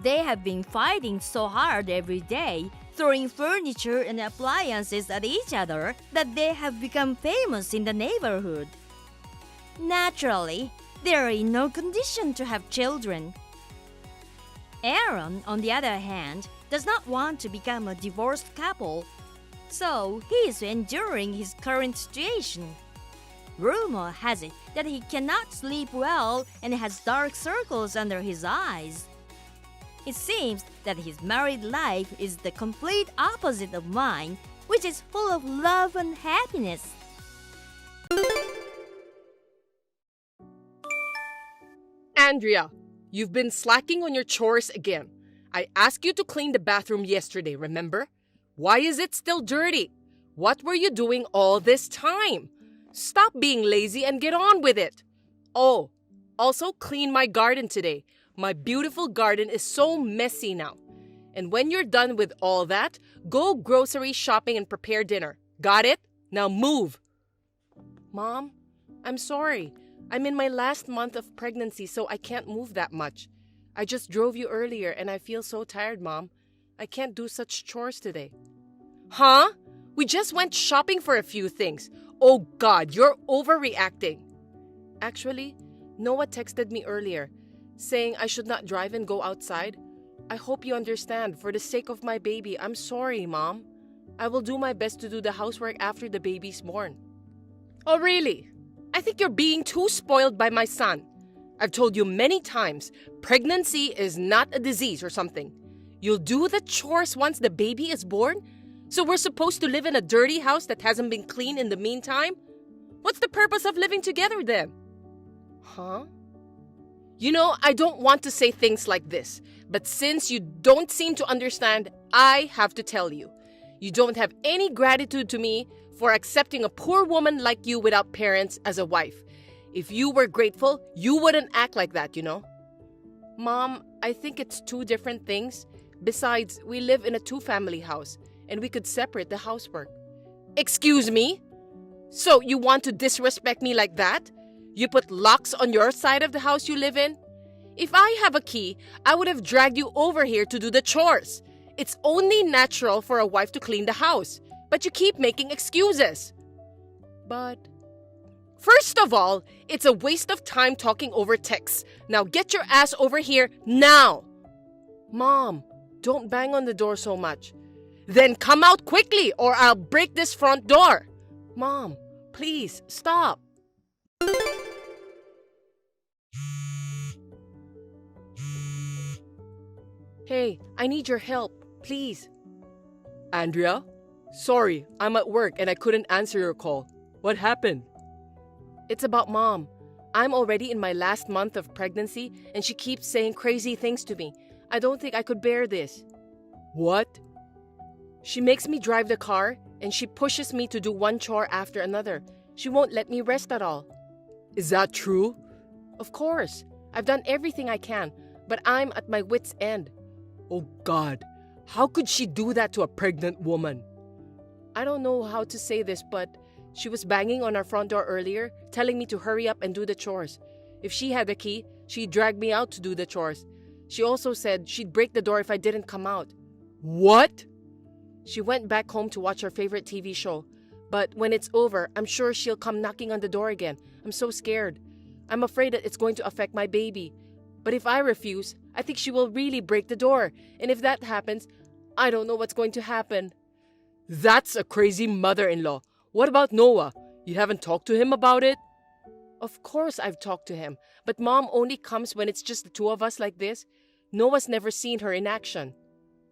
They have been fighting so hard every day, throwing furniture and appliances at each other, that they have become famous in the neighborhood. Naturally, they are in no condition to have children. Aaron, on the other hand, does not want to become a divorced couple, so he is enduring his current situation. Rumor has it that he cannot sleep well and has dark circles under his eyes. It seems that his married life is the complete opposite of mine, which is full of love and happiness. Andrea, you've been slacking on your chores again. I asked you to clean the bathroom yesterday, remember? Why is it still dirty? What were you doing all this time? Stop being lazy and get on with it. Oh, also clean my garden today. My beautiful garden is so messy now. And when you're done with all that, go grocery shopping and prepare dinner. Got it? Now move. Mom, I'm sorry. I'm in my last month of pregnancy, so I can't move that much. I just drove you earlier and I feel so tired, Mom. I can't do such chores today. Huh? We just went shopping for a few things. Oh God, you're overreacting. Actually, Noah texted me earlier, saying I should not drive and go outside. I hope you understand. For the sake of my baby, I'm sorry, Mom. I will do my best to do the housework after the baby's born. Oh, really? I think you're being too spoiled by my son. I've told you many times, pregnancy is not a disease or something. You'll do the chores once the baby is born? So we're supposed to live in a dirty house that hasn't been cleaned in the meantime? What's the purpose of living together then? Huh? You know, I don't want to say things like this, but since you don't seem to understand, I have to tell you. You don't have any gratitude to me for accepting a poor woman like you without parents as a wife. If you were grateful, you wouldn't act like that, you know? Mom, I think it's two different things. Besides, we live in a two-family house, and we could separate the housework. Excuse me? So you want to disrespect me like that? You put locks on your side of the house you live in? If I have a key, I would have dragged you over here to do the chores. It's only natural for a wife to clean the house, but you keep making excuses. But first of all, it's a waste of time talking over text. Now get your ass over here now. Mom, don't bang on the door so much. Then come out quickly or I'll break this front door. Mom, please stop. Hey, I need your help, please. Andrea? Sorry, I'm at work and I couldn't answer your call. What happened? It's about Mom. I'm already in my last month of pregnancy and she keeps saying crazy things to me. I don't think I could bear this. What? She makes me drive the car and she pushes me to do one chore after another. She won't let me rest at all. Is that true? Of course. I've done everything I can, but I'm at my wit's end. Oh God, how could she do that to a pregnant woman? I don't know how to say this, but she was banging on our front door earlier, telling me to hurry up and do the chores. If she had the key, she'd drag me out to do the chores. She also said she'd break the door if I didn't come out. What? She went back home to watch her favorite TV show. But when it's over, I'm sure she'll come knocking on the door again. I'm so scared. I'm afraid that it's going to affect my baby. But if I refuse, I think she will really break the door. And if that happens, I don't know what's going to happen. That's a crazy mother-in-law. What about Noah? You haven't talked to him about it? Of course I've talked to him, but Mom only comes when it's just the two of us like this. Noah's never seen her in action.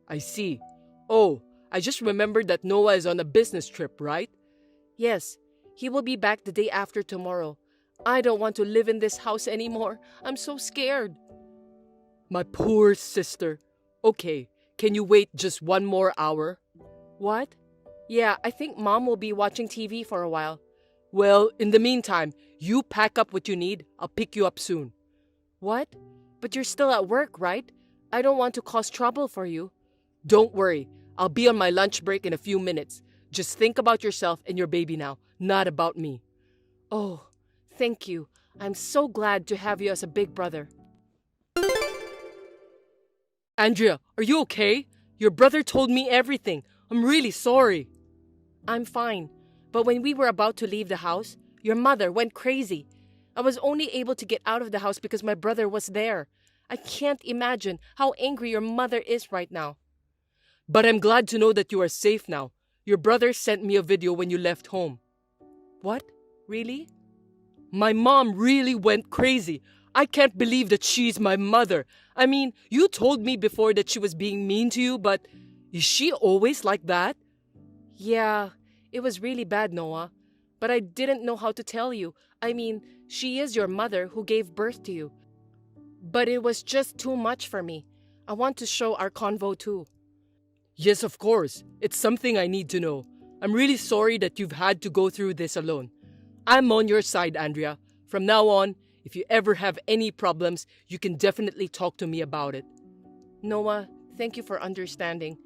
I see. Oh, I just remembered that Noah is on a business trip, right? Yes, he will be back the day after tomorrow. I don't want to live in this house anymore. I'm so scared. My poor sister. Okay, can you wait just one more hour? What? Yeah, I think Mom will be watching TV for a while. Well, in the meantime, you pack up what you need. I'll pick you up soon. What? But you're still at work, right? I don't want to cause trouble for you. Don't worry. I'll be on my lunch break in a few minutes. Just think about yourself and your baby now, not about me. Oh, thank you. I'm so glad to have you as a big brother. Andrea, are you okay? Your brother told me everything. I'm really sorry. I'm fine. But when we were about to leave the house, your mother went crazy. I was only able to get out of the house because my brother was there. I can't imagine how angry your mother is right now. But I'm glad to know that you are safe now. Your brother sent me a video when you left home. What? Really? My mom really went crazy. I can't believe that she's my mother. I mean, you told me before that she was being mean to you, but is she always like that? Yeah, it was really bad, Noah. But I didn't know how to tell you. I mean, she is your mother who gave birth to you. But it was just too much for me. I want to show our convo too. Yes, of course. It's something I need to know. I'm really sorry that you've had to go through this alone. I'm on your side, Andrea. From now on, if you ever have any problems, you can definitely talk to me about it. Noah, thank you for understanding.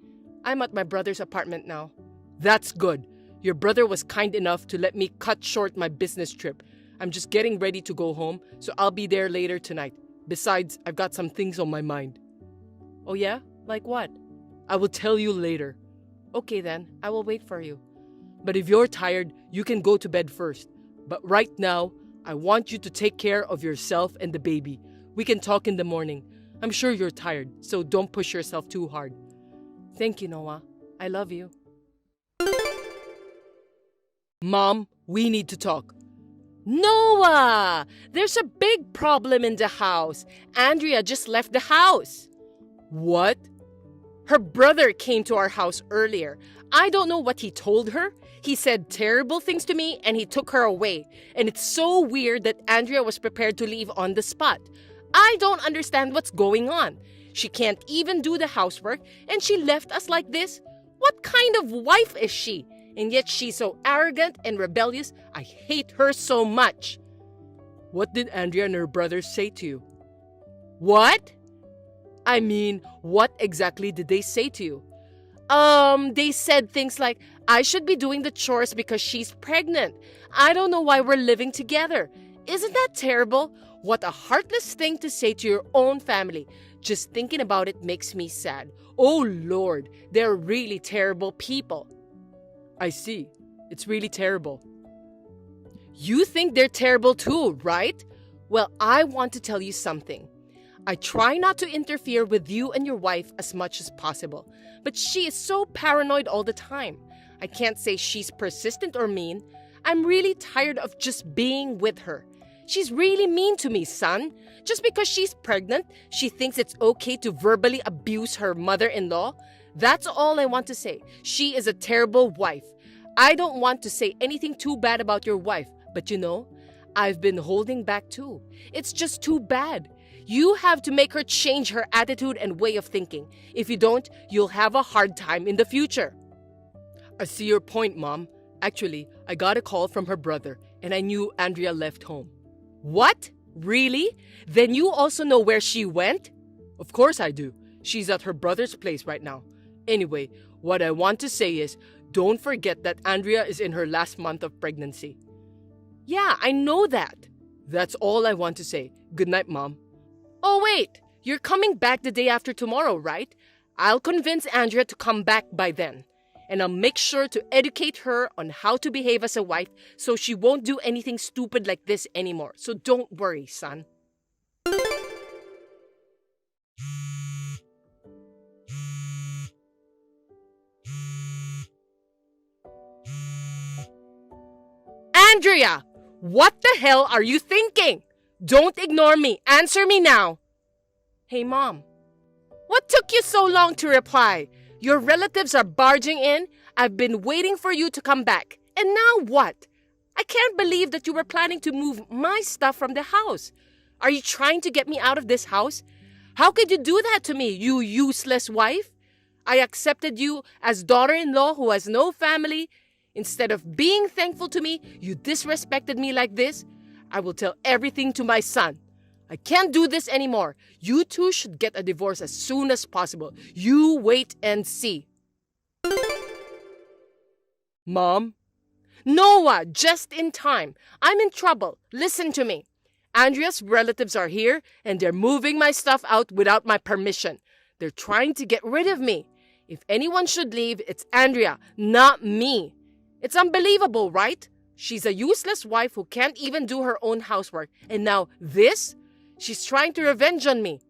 I'm at my brother's apartment now. That's good. Your brother was kind enough to let me cut short my business trip. I'm just getting ready to go home, so I'll be there later tonight. Besides, I've got some things on my mind. Oh yeah? Like what? I will tell you later. Okay then, I will wait for you. But if you're tired, you can go to bed first. But right now, I want you to take care of yourself and the baby. We can talk in the morning. I'm sure you're tired, so don't push yourself too hard. Thank you, Noah. I love you. Mom, we need to talk. Noah! There's a big problem in the house. Andrea just left the house. What? Her brother came to our house earlier. I don't know what he told her. He said terrible things to me and he took her away. And it's so weird that Andrea was prepared to leave on the spot. I don't understand what's going on. She can't even do the housework and she left us like this. What kind of wife is she? And yet she's so arrogant and rebellious. I hate her so much. What did Andrea and her brother say to you? What? I mean, what exactly did they say to you? They said things like, I should be doing the chores because she's pregnant. I don't know why we're living together. Isn't that terrible? What a heartless thing to say to your own family. Just thinking about it makes me sad. Oh Lord, they're really terrible people. I see. It's really terrible. You think they're terrible too, right? Well, I want to tell you something. I try not to interfere with you and your wife as much as possible, but she is so paranoid all the time. I can't say she's persistent or mean. I'm really tired of just being with her. She's really mean to me, son. Just because she's pregnant, she thinks it's okay to verbally abuse her mother-in-law. That's all I want to say. She is a terrible wife. I don't want to say anything too bad about your wife, but you know, I've been holding back too. It's just too bad. You have to make her change her attitude and way of thinking. If you don't, you'll have a hard time in the future. I see your point, Mom. Actually, I got a call from her brother, and I knew Andrea left home. What? Really? Then you also know where she went? Of course I do. She's at her brother's place right now. Anyway, what I want to say is, Don't forget that Andrea is in her last month of pregnancy. Yeah, I know that. That's all I want to say. Good night, Mom. Oh, wait. You're coming back the day after tomorrow, right? I'll convince Andrea to come back by then. And I'll make sure to educate her on how to behave as a wife so she won't do anything stupid like this anymore. So don't worry, son. Andrea! What the hell are you thinking? Don't ignore me. Answer me now. Hey, Mom. What took you so long to reply? Your relatives are barging in. I've been waiting for you to come back. And now what? I can't believe that you were planning to move my stuff from the house. Are you trying to get me out of this house? How could you do that to me, you useless wife? I accepted you as daughter-in-law who has no family. Instead of being thankful to me, you disrespected me like this. I will tell everything to my son. I can't do this anymore. You two should get a divorce as soon as possible. You wait and see. Mom? Noah, just in time. I'm in trouble. Listen to me. Andrea's relatives are here and they're moving my stuff out without my permission. They're trying to get rid of me. If anyone should leave, it's Andrea, not me. It's unbelievable, right? She's a useless wife who can't even do her own housework. And now this? She's trying to revenge on me.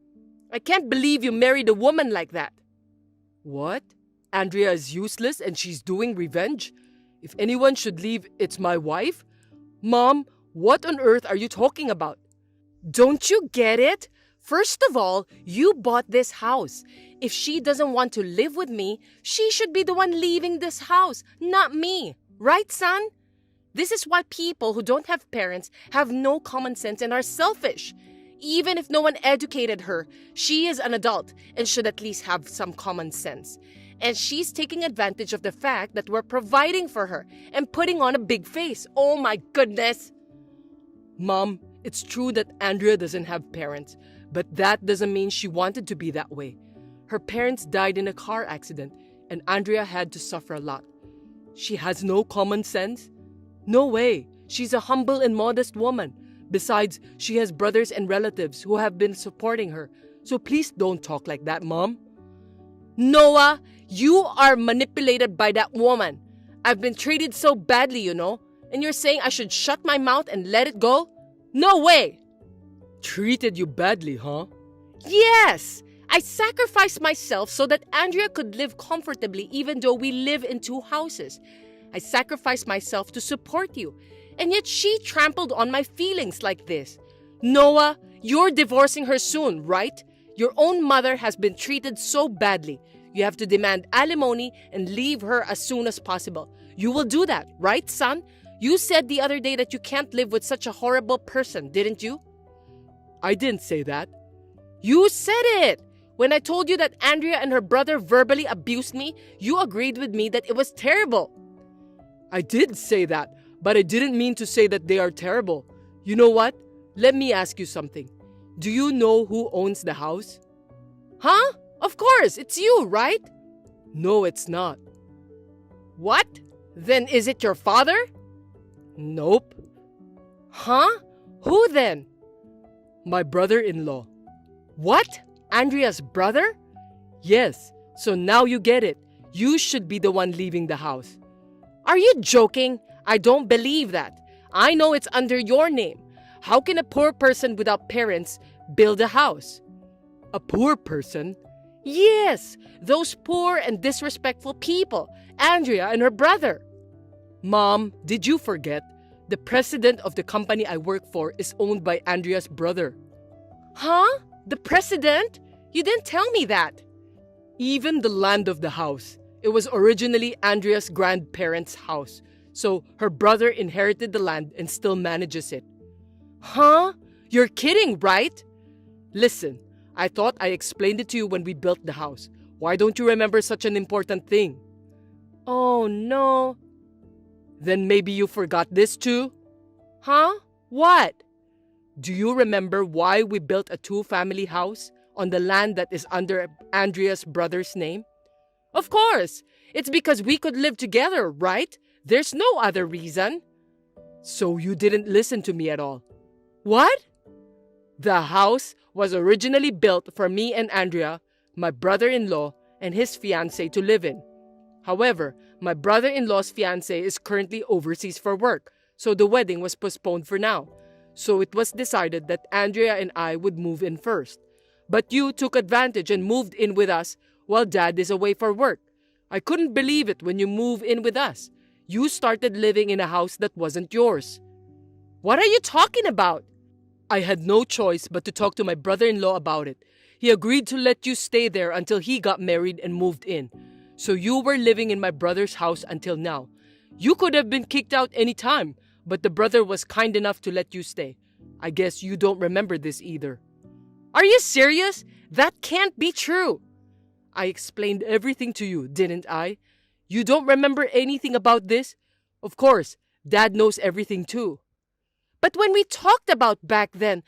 I can't believe you married a woman like that. What? Andrea is useless and she's doing revenge? If anyone should leave, it's my wife? Mom, what on earth are you talking about? Don't you get it? First of all, you bought this house. If she doesn't want to live with me, she should be the one leaving this house, not me. Right, son? This is why people who don't have parents have no common sense and are selfish. Even if no one educated her, she is an adult and should at least have some common sense. And she's taking advantage of the fact that we're providing for her and putting on a big face. Oh my goodness! Mom, it's true that Andrea doesn't have parents, but that doesn't mean she wanted to be that way. Her parents died in a car accident and Andrea had to suffer a lot. She has no common sense? No way. She's a humble and modest woman. Besides, she has brothers and relatives who have been supporting her. So please don't talk like that, Mom. Noah, you are manipulated by that woman. I've been treated so badly, you know. And you're saying I should shut my mouth and let it go? No way! Treated you badly, huh? Yes! I sacrificed myself so that Andrea could live comfortably even though we live in two houses. I sacrificed myself to support you. And yet she trampled on my feelings like this. Noah, you're divorcing her soon, right? Your own mother has been treated so badly. You have to demand alimony and leave her as soon as possible. You will do that, right, son? You said the other day that you can't live with such a horrible person, didn't you? I didn't say that. You said it! When I told you that Andrea and her brother verbally abused me, you agreed with me that it was terrible. I did say that, but I didn't mean to say that they are terrible. You know what? Let me ask you something. Do you know who owns the house? Huh? Of course, it's you, right? No, it's not. What? Then is it your father? Nope. Huh? Who then? My brother-in-law. What? Andrea's brother? Yes, so now you get it. You should be the one leaving the house. Are you joking? I don't believe that. I know it's under your name. How can a poor person without parents build a house? A poor person? Yes, those poor and disrespectful people, Andrea and her brother. Mom, did you forget? The president of the company I work for is owned by Andrea's brother. Huh? The president? You didn't tell me that. Even the land of the house. It was originally Andrea's grandparents' house. So her brother inherited the land and still manages it. Huh? You're kidding, right? Listen, I thought I explained it to you when we built the house. Why don't you remember such an important thing? Oh, no. Then maybe you forgot this too? Huh? What? Do you remember why we built a two-family house on the land that is under Andrea's brother's name? Of course! It's because we could live together, right? There's no other reason. So you didn't listen to me at all. What? The house was originally built for me and Andrea, my brother-in-law, and his fiancée to live in. However, my brother-in-law's fiancée is currently overseas for work, so the wedding was postponed for now. So it was decided that Andrea and I would move in first. But you took advantage and moved in with us while Dad is away for work. I couldn't believe it when you moved in with us. You started living in a house that wasn't yours. What are you talking about? I had no choice but to talk to my brother-in-law about it. He agreed to let you stay there until he got married and moved in. So you were living in my brother's house until now. You could have been kicked out any time, but the brother was kind enough to let you stay. I guess you don't remember this either. Are you serious? That can't be true. I explained everything to you, didn't I? You don't remember anything about this? Of course, Dad knows everything too. But when we talked about back then,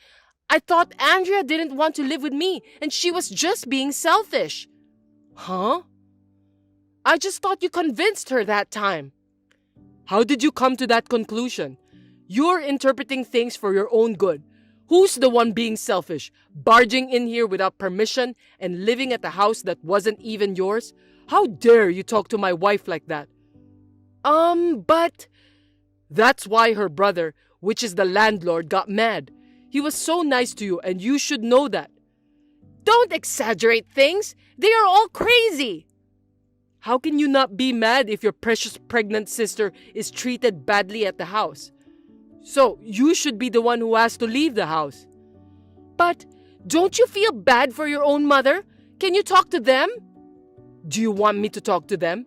I thought Andrea didn't want to live with me and she was just being selfish. Huh? I just thought you convinced her that time. How did you come to that conclusion? You're interpreting things for your own good. Who's the one being selfish, barging in here without permission and living at a house that wasn't even yours? How dare you talk to my wife like that? But... That's why her brother, which is the landlord, got mad. He was so nice to you and you should know that. Don't exaggerate things. They are all crazy. How can you not be mad if your precious pregnant sister is treated badly at the house? So, you should be the one who has to leave the house. But, don't you feel bad for your own mother? Can you talk to them? Do you want me to talk to them?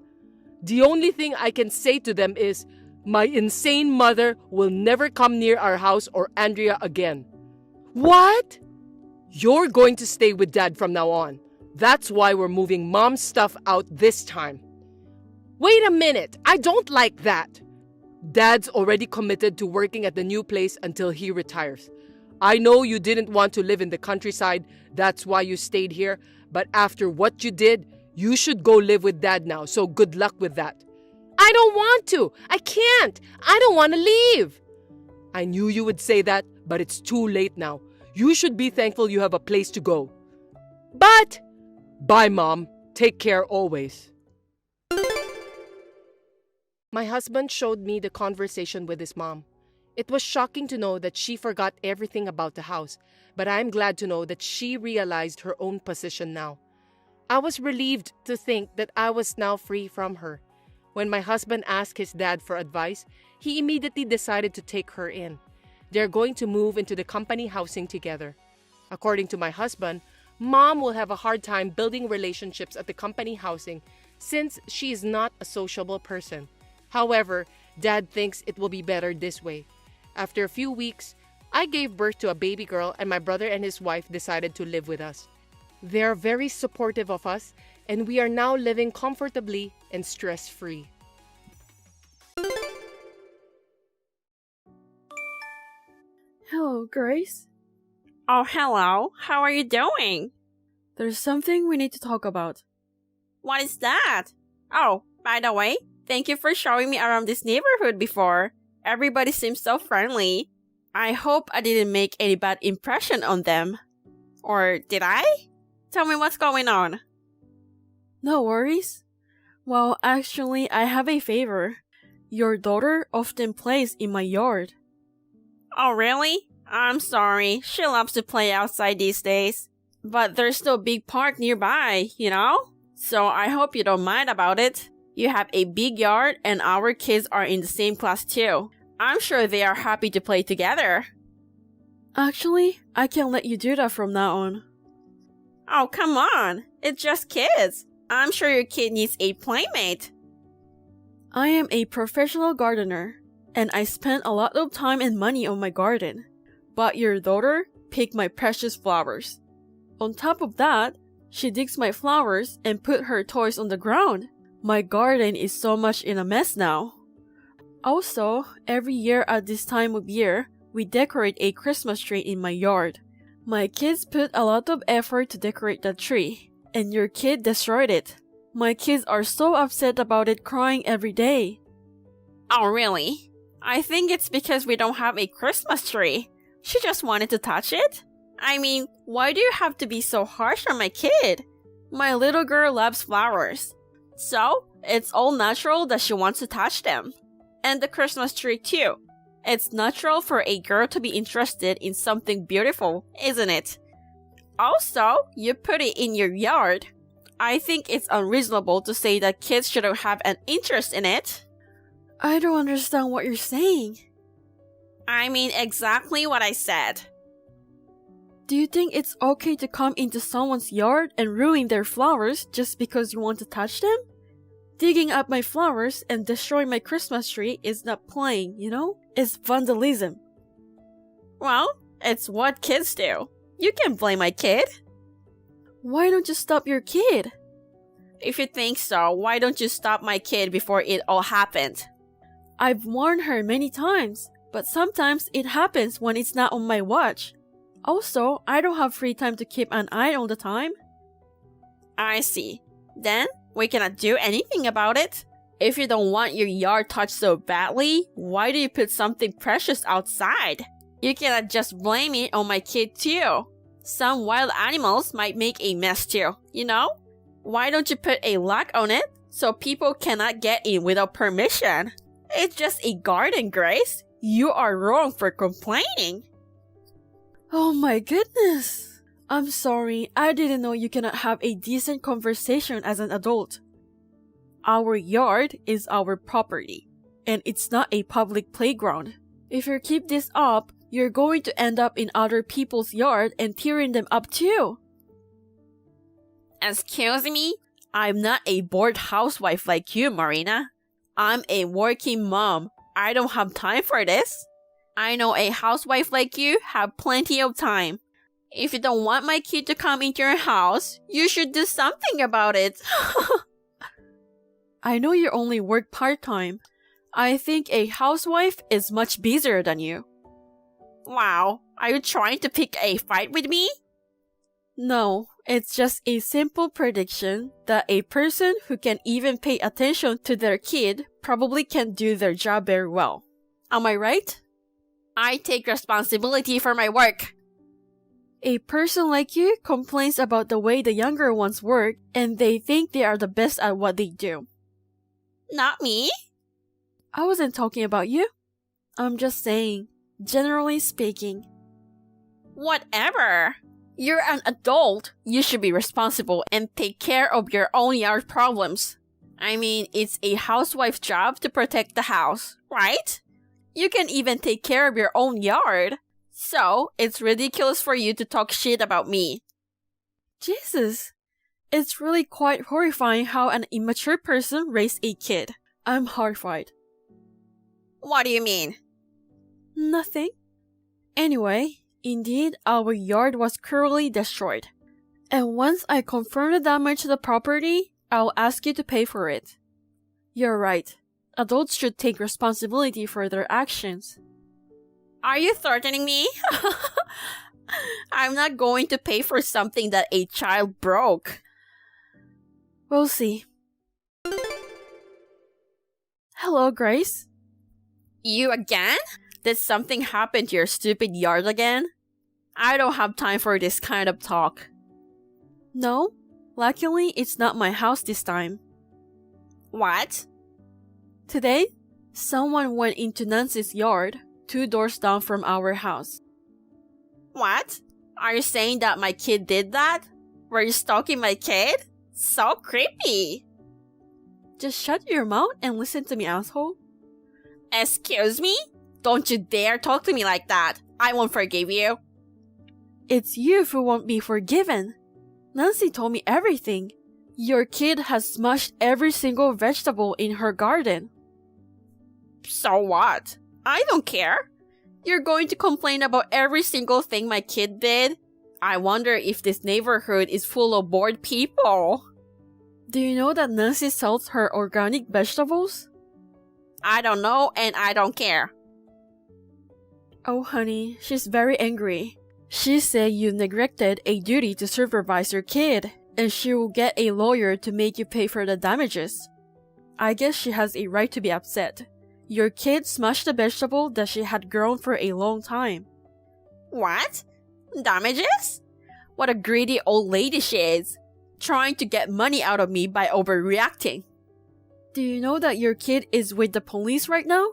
The only thing I can say to them is, my insane mother will never come near our house or Andrea again. What? You're going to stay with Dad from now on. That's why we're moving Mom's stuff out this time. Wait a minute, I don't like that. Dad's already committed to working at the new place until he retires. I know you didn't want to live in the countryside, that's why you stayed here, but after what you did, you should go live with Dad now, so good luck with that. I don't want to. I can't. I don't want to leave. I knew you would say that, but it's too late now. You should be thankful you have a place to go. But... Bye, Mom. Take care always. My husband showed me the conversation with his mom. It was shocking to know that she forgot everything about the house, but I'm glad to know that she realized her own position now. I was relieved to think that I was now free from her. When my husband asked his dad for advice, he immediately decided to take her in. They're going to move into the company housing together. According to my husband, Mom will have a hard time building relationships at the company housing since she is not a sociable person. However, Dad thinks it will be better this way. After a few weeks, I gave birth to a baby girl and my brother and his wife decided to live with us. They are very supportive of us and we are now living comfortably and stress-free. Hello, Grace. Oh, hello. How are you doing? There's something we need to talk about. What is that? Oh, by the way, thank you for showing me around this neighborhood before. Everybody seems so friendly. I hope I didn't make any bad impression on them. Or did I? Tell me what's going on. No worries. Well, actually, I have a favor. Your daughter often plays in my yard. Oh, really? I'm sorry. She loves to play outside these days. But there's no big park nearby, you know? So I hope you don't mind about it. You have a big yard and our kids are in the same class too. I'm sure they are happy to play together. Actually, I can let you do that from now on. Oh, come on. It's just kids. I'm sure your kid needs a playmate. I am a professional gardener, and I spend a lot of time and money on my garden. But your daughter picked my precious flowers. On top of that, she digs my flowers and put her toys on the ground. My garden is so much in a mess now. Also, every year at this time of year, we decorate a Christmas tree in my yard. My kids put a lot of effort to decorate that tree, and your kid destroyed it. My kids are so upset about it, crying every day. Oh, really? I think it's because we don't have a Christmas tree. She just wanted to touch it? I mean, why do you have to be so harsh on my kid? My little girl loves flowers. So, it's all natural that she wants to touch them. And the Christmas tree too. It's natural for a girl to be interested in something beautiful, isn't it? Also, you put it in your yard. I think it's unreasonable to say that kids shouldn't have an interest in it. I don't understand what you're saying. I mean exactly what I said. Do you think it's okay to come into someone's yard and ruin their flowers just because you want to touch them? Digging up my flowers and destroying my Christmas tree is not playing, you know? It's vandalism. Well, it's what kids do. You can't blame my kid. Why don't you stop your kid? If you think so, why don't you stop my kid before it all happened? I've warned her many times, but sometimes it happens when it's not on my watch. Also, I don't have free time to keep an eye all the time. I see. Then, we cannot do anything about it. If you don't want your yard touched so badly, why do you put something precious outside? You cannot just blame it on my kid too. Some wild animals might make a mess too, you know? Why don't you put a lock on it so people cannot get in without permission? It's just a garden, Grace. You are wrong for complaining. Oh my goodness! I'm sorry, I didn't know you cannot have a decent conversation as an adult. Our yard is our property, and it's not a public playground. If you keep this up, you're going to end up in other people's yard and tearing them up too. Excuse me? I'm not a bored housewife like you, Marina. I'm a working mom. I don't have time for this. I know a housewife like you have plenty of time. If you don't want my kid to come into your house, you should do something about it. I know you only work part-time. I think a housewife is much busier than you. Wow, are you trying to pick a fight with me? No, it's just a simple prediction that a person who can even pay attention to their kid probably can do their job very well. Am I right? I take responsibility for my work. A person like you complains about the way the younger ones work and they think they are the best at what they do. Not me. I wasn't talking about you. I'm just saying, generally speaking. Whatever. You're an adult. You should be responsible and take care of your own yard problems. I mean, it's a housewife's job to protect the house, right? You can even take care of your own yard. So, it's ridiculous for you to talk shit about me. Jesus. It's really quite horrifying how an immature person raised a kid. I'm horrified. What do you mean? Nothing. Anyway, indeed, our yard was cruelly destroyed. And once I confirm the damage to the property, I'll ask you to pay for it. You're right. Adults should take responsibility for their actions. Are you threatening me? I'm not going to pay for something that a child broke. We'll see. Hello, Grace. You again? Did something happen to your stupid yard again? I don't have time for this kind of talk. No, luckily it's not my house this time. What? Today, someone went into Nancy's yard, 2 doors down from our house. What? Are you saying that my kid did that? Were you stalking my kid? So creepy. Just shut your mouth and listen to me, asshole. Excuse me? Don't you dare talk to me like that. I won't forgive you. It's you who won't be forgiven. Nancy told me everything. Your kid has smashed every single vegetable in her garden. So what? I don't care. You're going to complain about every single thing my kid did? I wonder if this neighborhood is full of bored people. Do you know that Nancy sells her organic vegetables? I don't know and I don't care. Oh honey, she's very angry. She said you neglected a duty to supervise your kid, and she will get a lawyer to make you pay for the damages. I guess she has a right to be upset. Your kid smashed a vegetable that she had grown for a long time. What? Damages? What a greedy old lady she is, trying to get money out of me by overreacting. Do you know that your kid is with the police right now?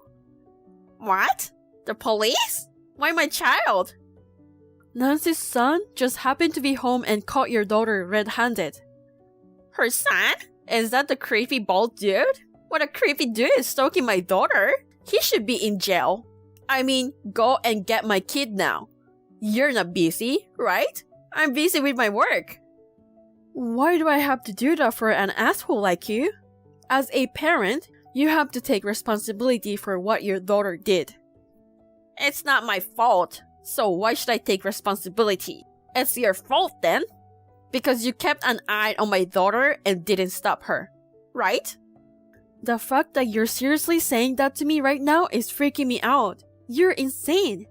What? The police? Why my child? Nancy's son just happened to be home and caught your daughter red-handed. Her son? Is that the creepy bald dude? What a creepy dude is stalking my daughter. He should be in jail. I mean, go and get my kid now. You're not busy, right? I'm busy with my work. Why do I have to do that for an asshole like you? As a parent, you have to take responsibility for what your daughter did. It's not my fault, so why should I take responsibility? It's your fault then. Because you kept an eye on my daughter and didn't stop her, right? The fact that you're seriously saying that to me right now is freaking me out. You're insane.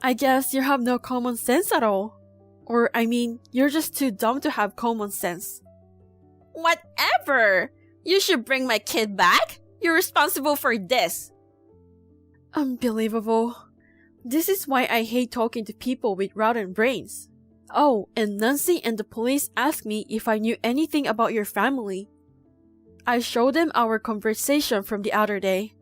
I guess you have no common sense at all. Or, I mean, you're just too dumb to have common sense. Whatever! You should bring my kid back. You're responsible for this. Unbelievable. This is why I hate talking to people with rotten brains. Oh, and Nancy and the police asked me if I knew anything about your family. I showed them our conversation from the other day.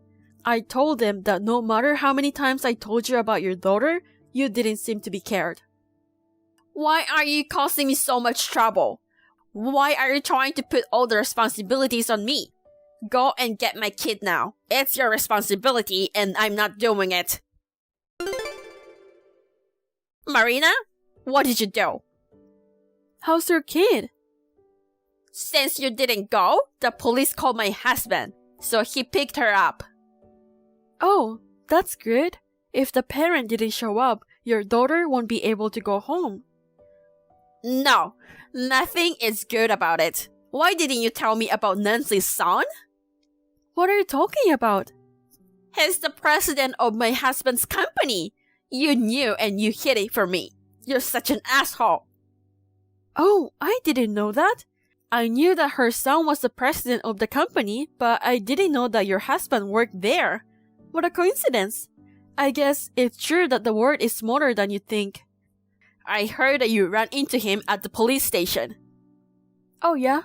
I told them that no matter how many times I told you about your daughter, you didn't seem to be cared. Why are you causing me so much trouble? Why are you trying to put all the responsibilities on me? Go and get my kid now. It's your responsibility and I'm not doing it. Marina, what did you do? How's your kid? Since you didn't go, the police called my husband, so he picked her up. Oh, that's good. If the parent didn't show up, your daughter won't be able to go home. No, nothing is good about it. Why didn't you tell me about Nancy's son? What are you talking about? He's the president of my husband's company. You knew and you hid it from me. You're such an asshole. Oh, I didn't know that. I knew that her son was the president of the company, but I didn't know that your husband worked there. What a coincidence. I guess it's true that the world is smaller than you think. I heard that you ran into him at the police station. Oh yeah?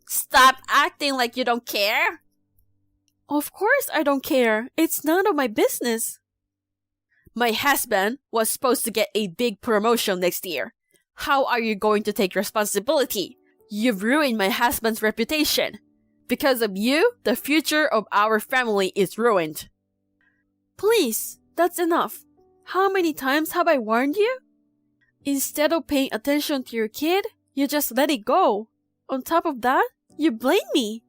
Stop acting like you don't care. Of course I don't care. It's none of my business. My husband was supposed to get a big promotion next year. How are you going to take responsibility? You've ruined my husband's reputation. Because of you, the future of our family is ruined. Please, that's enough. How many times have I warned you? Instead of paying attention to your kid, you just let it go. On top of that, you blame me.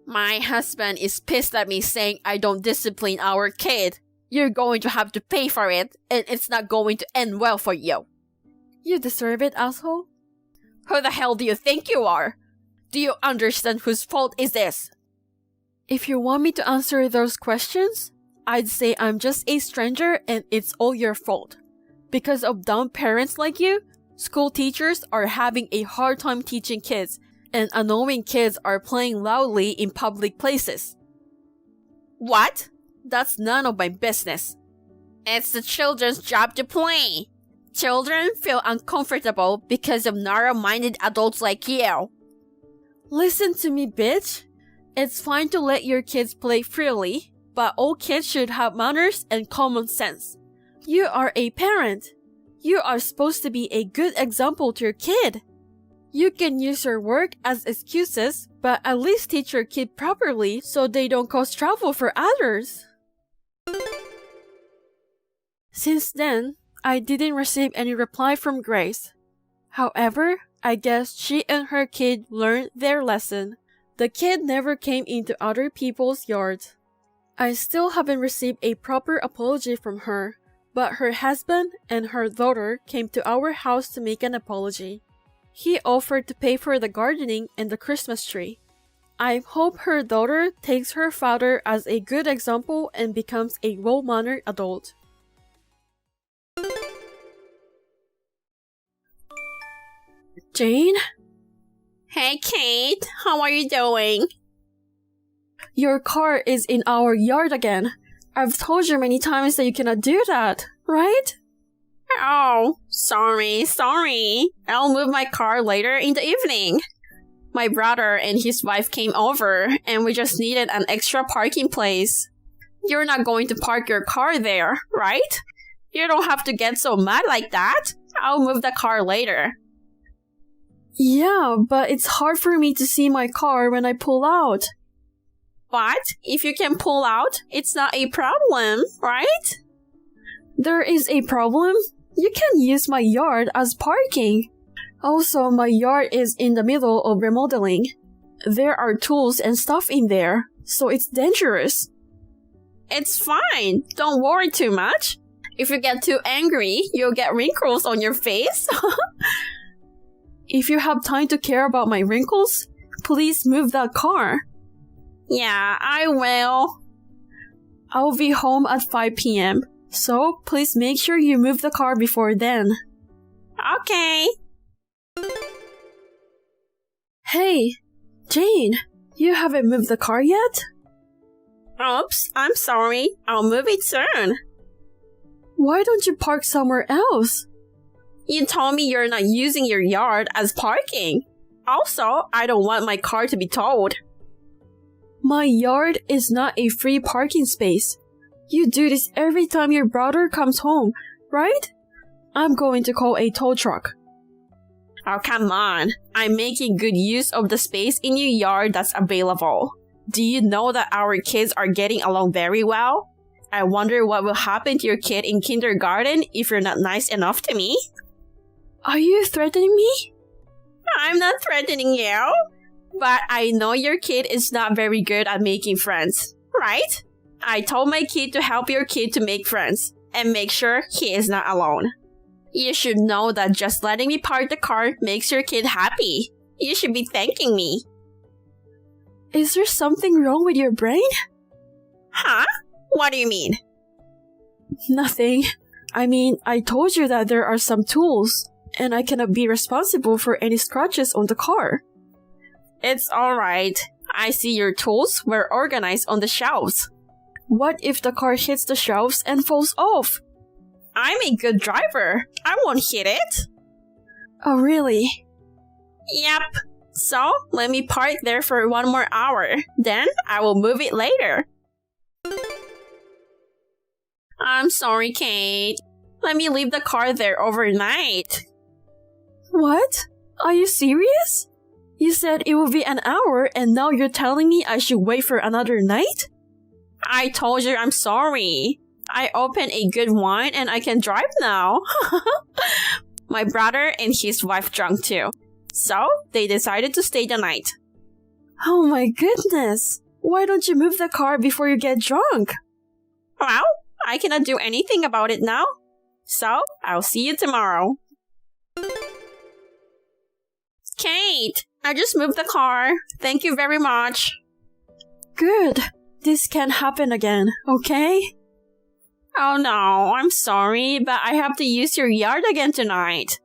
My husband is pissed at me saying I don't discipline our kid. You're going to have to pay for it, and it's not going to end well for you. You deserve it, asshole. Who the hell do you think you are? Do you understand whose fault is this? If you want me to answer those questions, I'd say I'm just a stranger and it's all your fault. Because of dumb parents like you, school teachers are having a hard time teaching kids, and annoying kids are playing loudly in public places. What? That's none of my business. It's the children's job to play. Children feel uncomfortable because of narrow-minded adults like you. Listen to me, bitch. It's fine to let your kids play freely, but all kids should have manners and common sense. You are a parent. You are supposed to be a good example to your kid. You can use your work as excuses, but at least teach your kid properly so they don't cause trouble for others. Since then, I didn't receive any reply from Grace. However, I guess she and her kid learned their lesson. The kid never came into other people's yards. I still haven't received a proper apology from her, but her husband and her daughter came to our house to make an apology. He offered to pay for the gardening and the Christmas tree. I hope her daughter takes her father as a good example and becomes a well-mannered adult. Jane? Hey, Kate. How are you doing? Your car is in our yard again. I've told you many times that you cannot do that, right? Oh, sorry. I'll move my car later in the evening. My brother and his wife came over, and we just needed an extra parking place. You're not going to park your car there, right? You don't have to get so mad like that. I'll move the car later. Yeah, but it's hard for me to see my car when I pull out. But if you can pull out, it's not a problem, right? There is a problem. You can use my yard as parking. Also, my yard is in the middle of remodeling. There are tools and stuff in there, so it's dangerous. It's fine. Don't worry too much. If you get too angry, you'll get wrinkles on your face. If you have time to care about my wrinkles, please move that car. Yeah, I will. I'll be home at 5 p.m., so please make sure you move the car before then. Okay. Hey, Jane, you haven't moved the car yet? Oops, I'm sorry. I'll move it soon. Why don't you park somewhere else? You told me you're not using your yard as parking. Also, I don't want my car to be towed. My yard is not a free parking space. You do this every time your brother comes home, right? I'm going to call a tow truck. Oh, come on. I'm making good use of the space in your yard that's available. Do you know that our kids are getting along very well? I wonder what will happen to your kid in kindergarten if you're not nice enough to me. Are you threatening me? I'm not threatening you, but I know your kid is not very good at making friends, right? I told my kid to help your kid to make friends and make sure he is not alone. You should know that just letting me park the car makes your kid happy. You should be thanking me. Is there something wrong with your brain? Huh? What do you mean? Nothing. I mean, I told you that there are some tools, and I cannot be responsible for any scratches on the car. It's alright. I see your tools were organized on the shelves. What if the car hits the shelves and falls off? I'm a good driver. I won't hit it. Oh, really? Yep. So, let me park there for 1 more hour. Then, I will move it later. I'm sorry, Kate. Let me leave the car there overnight. What? Are you serious? You said it would be an hour and now you're telling me I should wait for another night? I told you I'm sorry. I opened a good wine and I can drive now. My brother and his wife drank too. So, they decided to stay the night. Oh my goodness! Why don't you move the car before you get drunk? Well, I cannot do anything about it now. So, I'll see you tomorrow. Kate, I just moved the car. Thank you very much. Good. This can't happen again, okay? Oh no, I'm sorry, but I have to use your yard again tonight.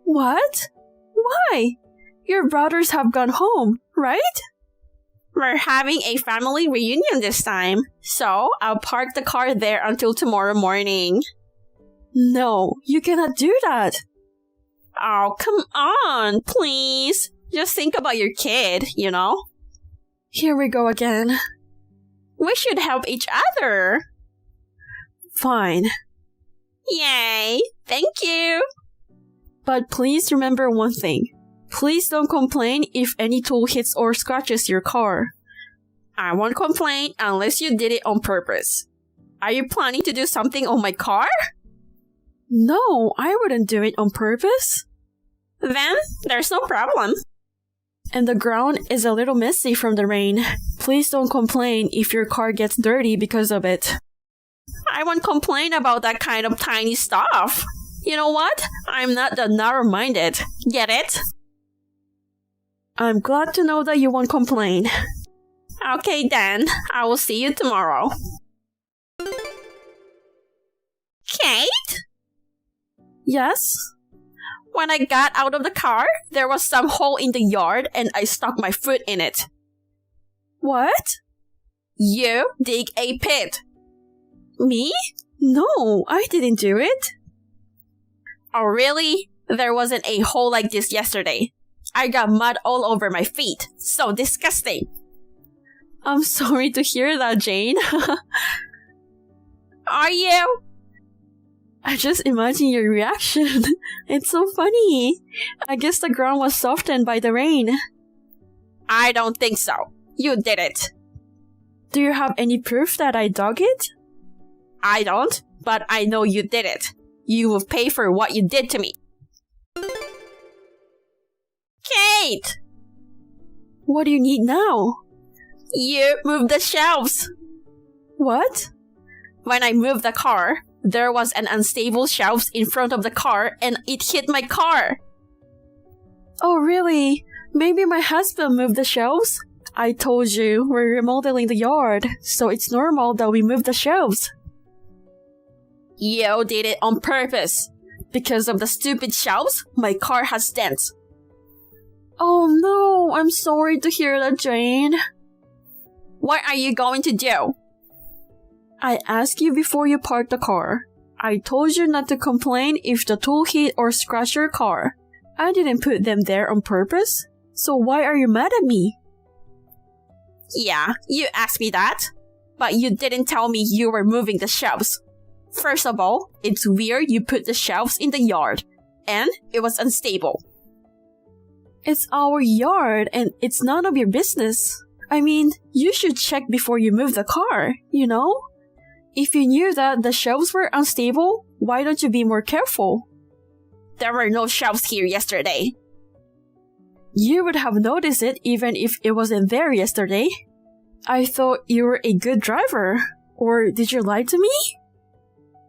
What? Why? Your brothers have gone home, right? We're having a family reunion this time, so I'll park the car there until tomorrow morning. No, you cannot do that. Oh, come on, please. Just think about your kid, you know? Here we go again. We should help each other. Fine. Yay! Thank you! But please remember one thing. Please don't complain if any tool hits or scratches your car. I won't complain unless you did it on purpose. Are you planning to do something on my car? No, I wouldn't do it on purpose. Then, there's no problem. And the ground is a little messy from the rain. Please don't complain if your car gets dirty because of it. I won't complain about that kind of tiny stuff. You know what? I'm not that narrow-minded. Get it? I'm glad to know that you won't complain. Okay then, I will see you tomorrow. Kate? Yes? When I got out of the car, there was some hole in the yard and I stuck my foot in it. What? You dig a pit. Me? No, I didn't do it. Oh, really? There wasn't a hole like this yesterday. I got mud all over my feet. So disgusting. I'm sorry to hear that, Jane. Are you? I just imagine your reaction. It's so funny. I guess the ground was softened by the rain. I don't think so. You did it. Do you have any proof that I dug it? I don't, but I know you did it. You will pay for what you did to me. Kate! What do you need now? You moved the shelves. What? When I moved the car, there was an unstable shelves in front of the car and it hit my car. Oh, really? Maybe my husband moved the shelves? I told you, we're remodeling the yard, so it's normal that we move the shelves. You did it on purpose. Because of the stupid shelves, my car has dents. Oh no, I'm sorry to hear that, Jane. What are you going to do? I asked you before you parked the car. I told you not to complain if the tool hit or scratched your car. I didn't put them there on purpose. So why are you mad at me? Yeah, you asked me that. But you didn't tell me you were moving the shelves. First of all, it's weird you put the shelves in the yard. And it was unstable. It's our yard and it's none of your business. I mean, you should check before you move the car, you know? If you knew that the shelves were unstable, why don't you be more careful? There were no shelves here yesterday. You would have noticed it even if it wasn't there yesterday. I thought you were a good driver. Or did you lie to me?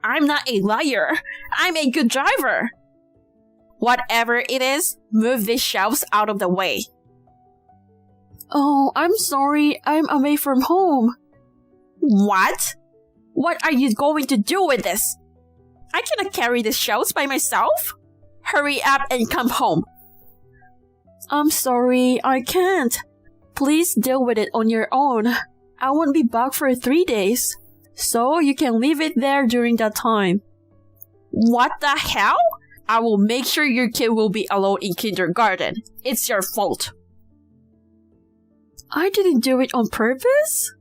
I'm not a liar. I'm a good driver. Whatever it is, move these shelves out of the way. Oh, I'm sorry. I'm away from home. What? What are you going to do with this? I cannot carry these shelves by myself. Hurry up and come home. I'm sorry, I can't. Please deal with it on your own. I won't be back for 3 days. So you can leave it there during that time. What the hell? I will make sure your kid will be alone in kindergarten. It's your fault. I didn't do it on purpose?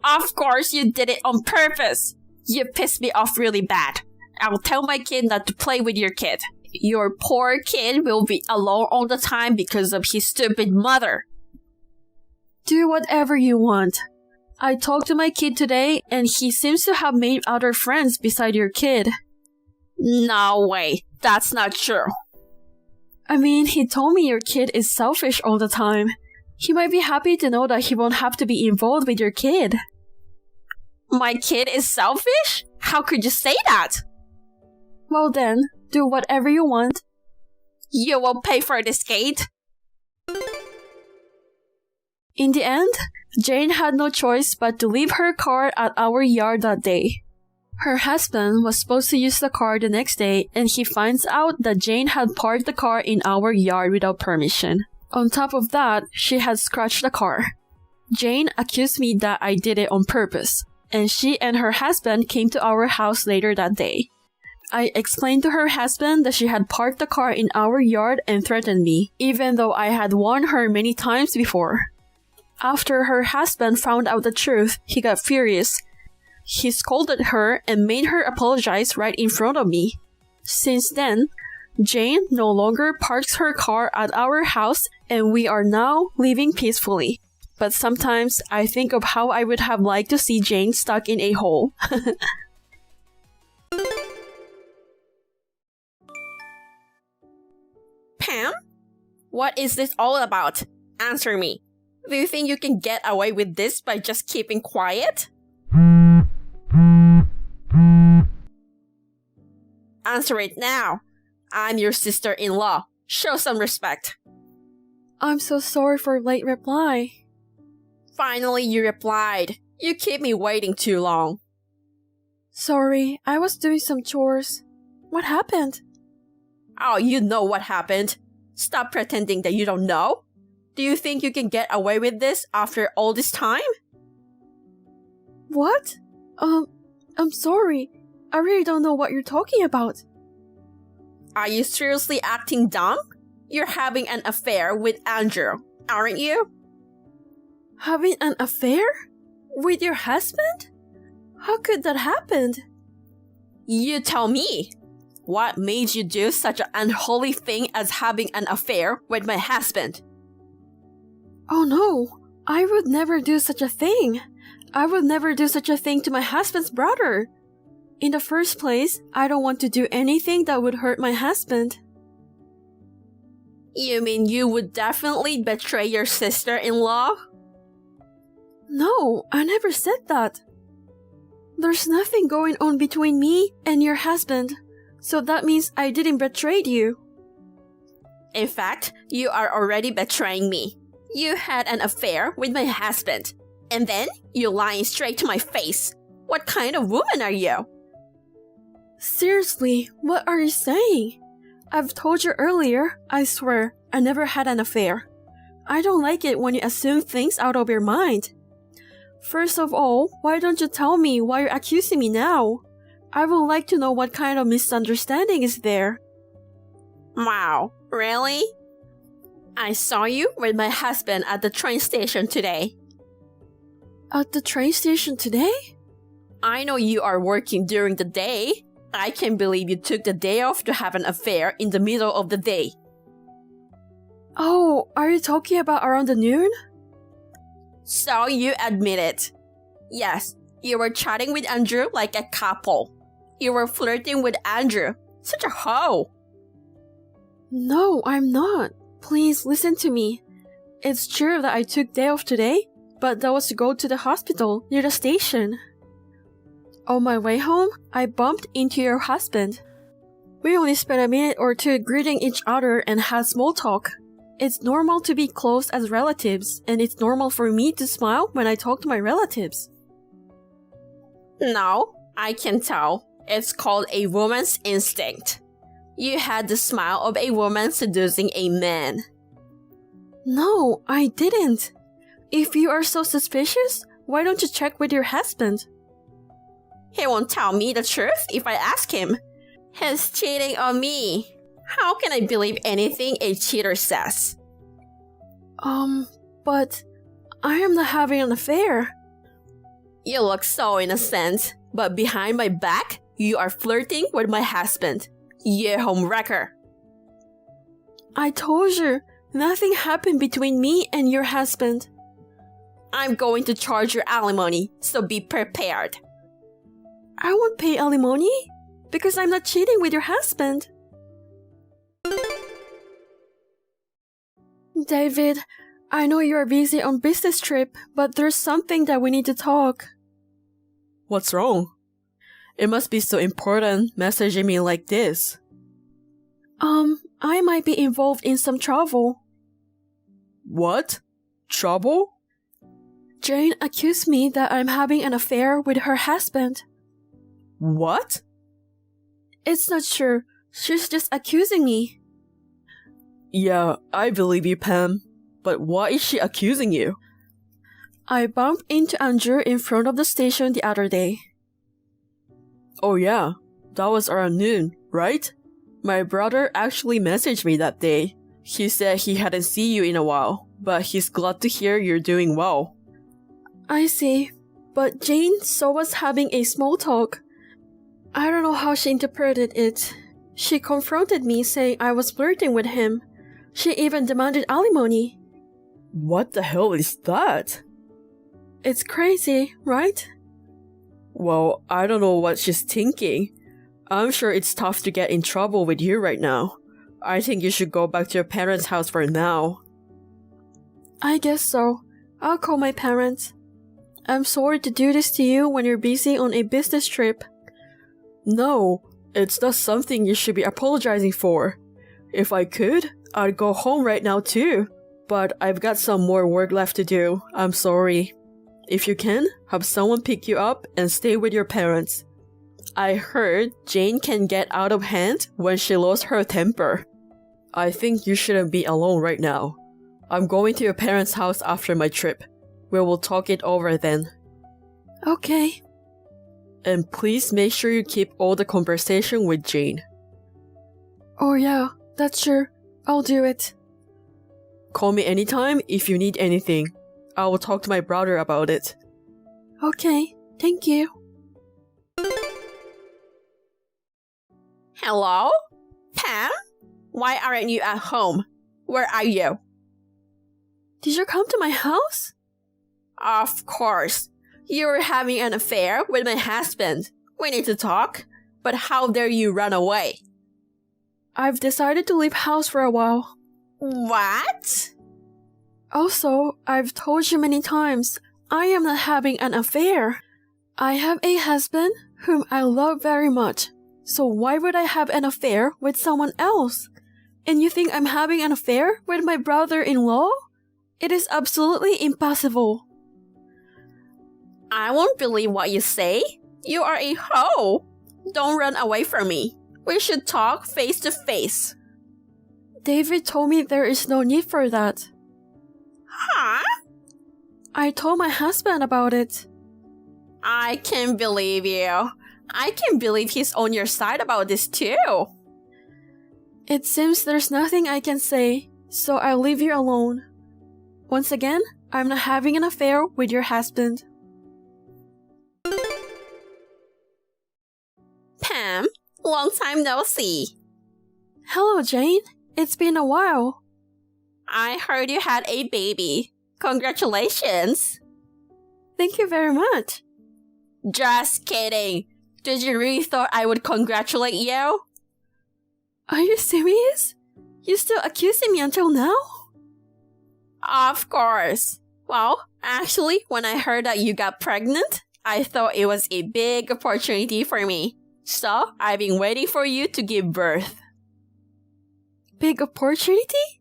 Of course you did it on purpose. You pissed me off really bad. I'll tell my kid not to play with your kid. Your poor kid will be alone all the time because of his stupid mother. Do whatever you want. I talked to my kid today and he seems to have made other friends beside your kid. No way. That's not true. I mean, he told me your kid is selfish all the time. He might be happy to know that he won't have to be involved with your kid. My kid is selfish? How could you say that? Well then, do whatever you want. You will pay for this, Kate. In the end, Jane had no choice but to leave her car at our yard that day. Her husband was supposed to use the car the next day and he finds out that Jane had parked the car in our yard without permission. On top of that, she had scratched the car. Jane accused me that I did it on purpose, and she and her husband came to our house later that day. I explained to her husband that she had parked the car in our yard and threatened me, even though I had warned her many times before. After her husband found out the truth, he got furious. He scolded her and made her apologize right in front of me. Since then, Jane no longer parks her car at our house and we are now living peacefully. But sometimes I think of how I would have liked to see Jane stuck in a hole. Pam? What is this all about? Answer me. Do you think you can get away with this by just keeping quiet? Answer it now. I'm your sister-in-law. Show some respect. I'm so sorry for late reply. Finally, you replied. You keep me waiting too long. Sorry, I was doing some chores. What happened? Oh, you know what happened. Stop pretending that you don't know. Do you think you can get away with this after all this time? What? I'm sorry. I really don't know what you're talking about. Are you seriously acting dumb? You're having an affair with Andrew, aren't you? Having an affair? With your husband? How could that happen? You tell me. What made you do such an unholy thing as having an affair with my husband? Oh no, I would never do such a thing. I would never do such a thing to my husband's brother. In the first place, I don't want to do anything that would hurt my husband. You mean you would definitely betray your sister-in-law? No, I never said that. There's nothing going on between me and your husband, so that means I didn't betray you. In fact, you are already betraying me. You had an affair with my husband, and then you're lying straight to my face. What kind of woman are you? Seriously, what are you saying? I've told you earlier, I swear, I never had an affair. I don't like it when you assume things out of your mind. First of all, why don't you tell me why you're accusing me now? I would like to know what kind of misunderstanding is there. Wow, really? I saw you with my husband at the train station today. At the train station today? I know you are working during the day. I can't believe you took the day off to have an affair in the middle of the day. Oh, are you talking about around the noon? So you admit it. Yes, you were chatting with Andrew like a couple. You were flirting with Andrew. Such a hoe. No, I'm not. Please listen to me. It's true that I took day off today, but that was to go to the hospital near the station. On my way home, I bumped into your husband. We only spent a minute or two greeting each other and had small talk. It's normal to be close as relatives, and it's normal for me to smile when I talk to my relatives. No, I can tell. It's called a woman's instinct. You had the smile of a woman seducing a man. No, I didn't. If you are so suspicious, why don't you check with your husband? He won't tell me the truth if I ask him. He's cheating on me. How can I believe anything a cheater says? But I am not having an affair. You look so innocent, but behind my back, you are flirting with my husband. You homewrecker. I told you, nothing happened between me and your husband. I'm going to charge your alimony, so be prepared. I won't pay alimony because I'm not cheating with your husband. David, I know you are busy on business trip, but there's something that we need to talk. What's wrong? It must be so important messaging me like this. I might be involved in some trouble. What? Trouble? Jane accused me that I'm having an affair with her husband. What? It's not true. She's just accusing me. Yeah, I believe you, Pam. But why is she accusing you? I bumped into Andrew in front of the station the other day. Oh yeah, that was around noon, right? My brother actually messaged me that day. He said he hadn't seen you in a while, but he's glad to hear you're doing well. I see, but Jane saw us having a small talk. I don't know how she interpreted it. She confronted me saying I was flirting with him. She even demanded alimony. What the hell is that? It's crazy, right? Well, I don't know what she's thinking. I'm sure it's tough to get in trouble with you right now. I think you should go back to your parents' house for now. I guess so. I'll call my parents. I'm sorry to do this to you when you're busy on a business trip. No, it's not something you should be apologizing for. If I could, I'd go home right now too. But I've got some more work left to do. I'm sorry. If you can, have someone pick you up and stay with your parents. I heard Jane can get out of hand when she lost her temper. I think you shouldn't be alone right now. I'm going to your parents' house after my trip. We will talk it over then. Okay. And please make sure you keep all the conversation with Jane. Oh yeah, that's sure. I'll do it. Call me anytime if you need anything. I will talk to my brother about it. Okay, thank you. Hello? Pam? Why aren't you at home? Where are you? Did you come to my house? Of course. You were having an affair with my husband. We need to talk. But how dare you run away? I've decided to leave house for a while. What? Also, I've told you many times, I am not having an affair. I have a husband whom I love very much. So why would I have an affair with someone else? And you think I'm having an affair with my brother-in-law? It is absolutely impossible. I won't believe what you say. You are a hoe. Don't run away from me. We should talk face to face. David told me there is no need for that. Huh? I told my husband about it. I can't believe you. I can't believe he's on your side about this too. It seems there's nothing I can say, so I'll leave you alone. Once again, I'm not having an affair with your husband. Pam, long time no see. Hello, Jane. It's been a while. I heard you had a baby. Congratulations. Thank you very much. Just kidding. Did you really thought I would congratulate you? Are you serious? You still accusing me until now? Of course. Well, actually, when I heard that you got pregnant, I thought it was a big opportunity for me. So, I've been waiting for you to give birth. Big opportunity?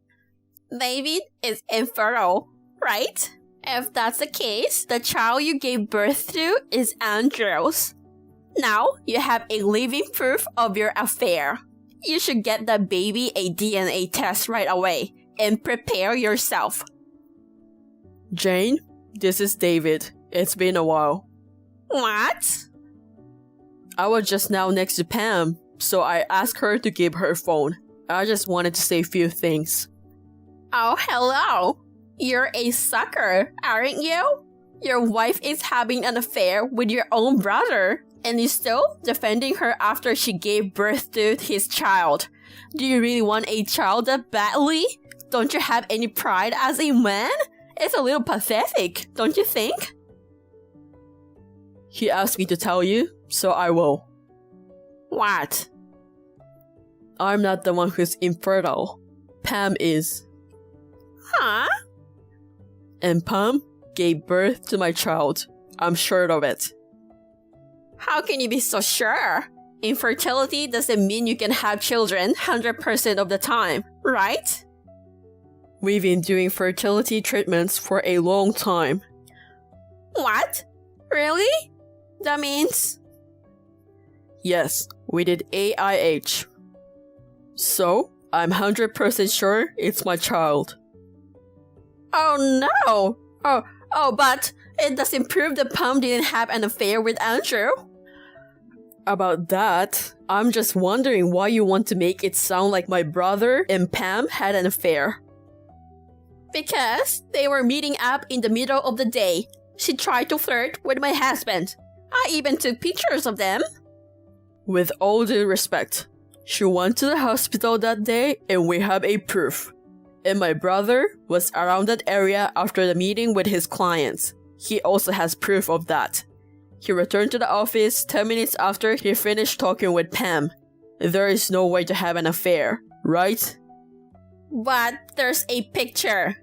David is infertile, right? If that's the case, the child you gave birth to is Andrew's. Now, you have a living proof of your affair. You should get the baby a DNA test right away and prepare yourself. Jane, this is David. It's been a while. What? I was just now next to Pam, so I asked her to give her phone. I just wanted to say a few things. Oh, hello. You're a sucker, aren't you? Your wife is having an affair with your own brother, and you're still defending her after she gave birth to his child. Do you really want a child that badly? Don't you have any pride as a man? It's a little pathetic, don't you think? He asked me to tell you, so I will. What? I'm not the one who's infertile. Pam is. Huh? And Pam gave birth to my child. I'm sure of it. How can you be so sure? Infertility doesn't mean you can have children 100% of the time, right? We've been doing fertility treatments for a long time. What? Really? That means... Yes, we did AIH. So, I'm 100% sure it's my child. Oh no! But it doesn't prove that Pam didn't have an affair with Andrew. About that, I'm just wondering why you want to make it sound like my brother and Pam had an affair. Because they were meeting up in the middle of the day. She tried to flirt with my husband. I even took pictures of them. With all due respect, she went to the hospital that day and we have a proof. And my brother was around that area after the meeting with his clients. He also has proof of that. He returned to the office 10 minutes after he finished talking with Pam. There is no way to have an affair, right? But there's a picture.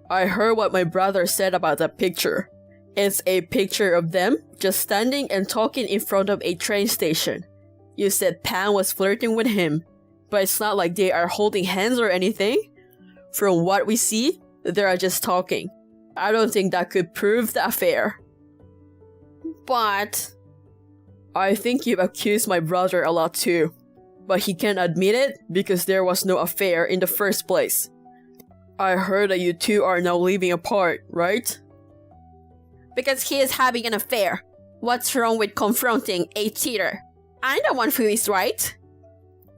I heard what my brother said about that picture. It's a picture of them just standing and talking in front of a train station. You said Pam was flirting with him, but it's not like they are holding hands or anything. From what we see, they are just talking. I don't think that could prove the affair. But... I think you've accused my brother a lot too. But he can't admit it because there was no affair in the first place. I heard that you two are now living apart, right? Because he is having an affair. What's wrong with confronting a cheater? I'm the one who is right.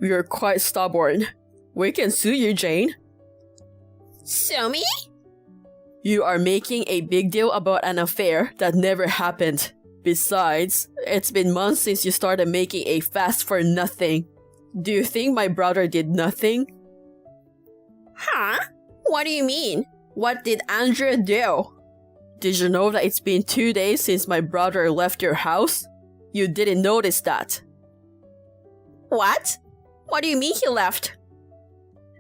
You're quite stubborn. We can sue you, Jane. Sue me? You are making a big deal about an affair that never happened. Besides, it's been months since you started making a fast for nothing. Do you think my brother did nothing? Huh? What do you mean? What did Andrew do? Did you know that it's been 2 days since my brother left your house? You didn't notice that. What? What do you mean he left?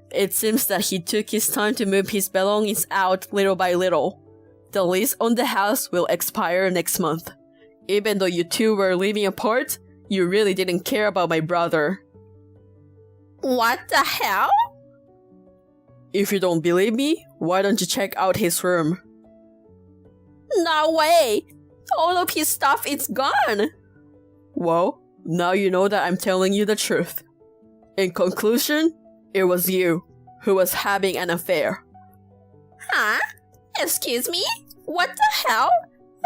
It seems that he took his time to move his belongings out little by little. The lease on the house will expire next month. Even though you two were living apart, you really didn't care about my brother. What the hell? If you don't believe me, why don't you check out his room? No way! All of his stuff is gone! Well, now you know that I'm telling you the truth. In conclusion, it was you who was having an affair. Huh? Excuse me? What the hell?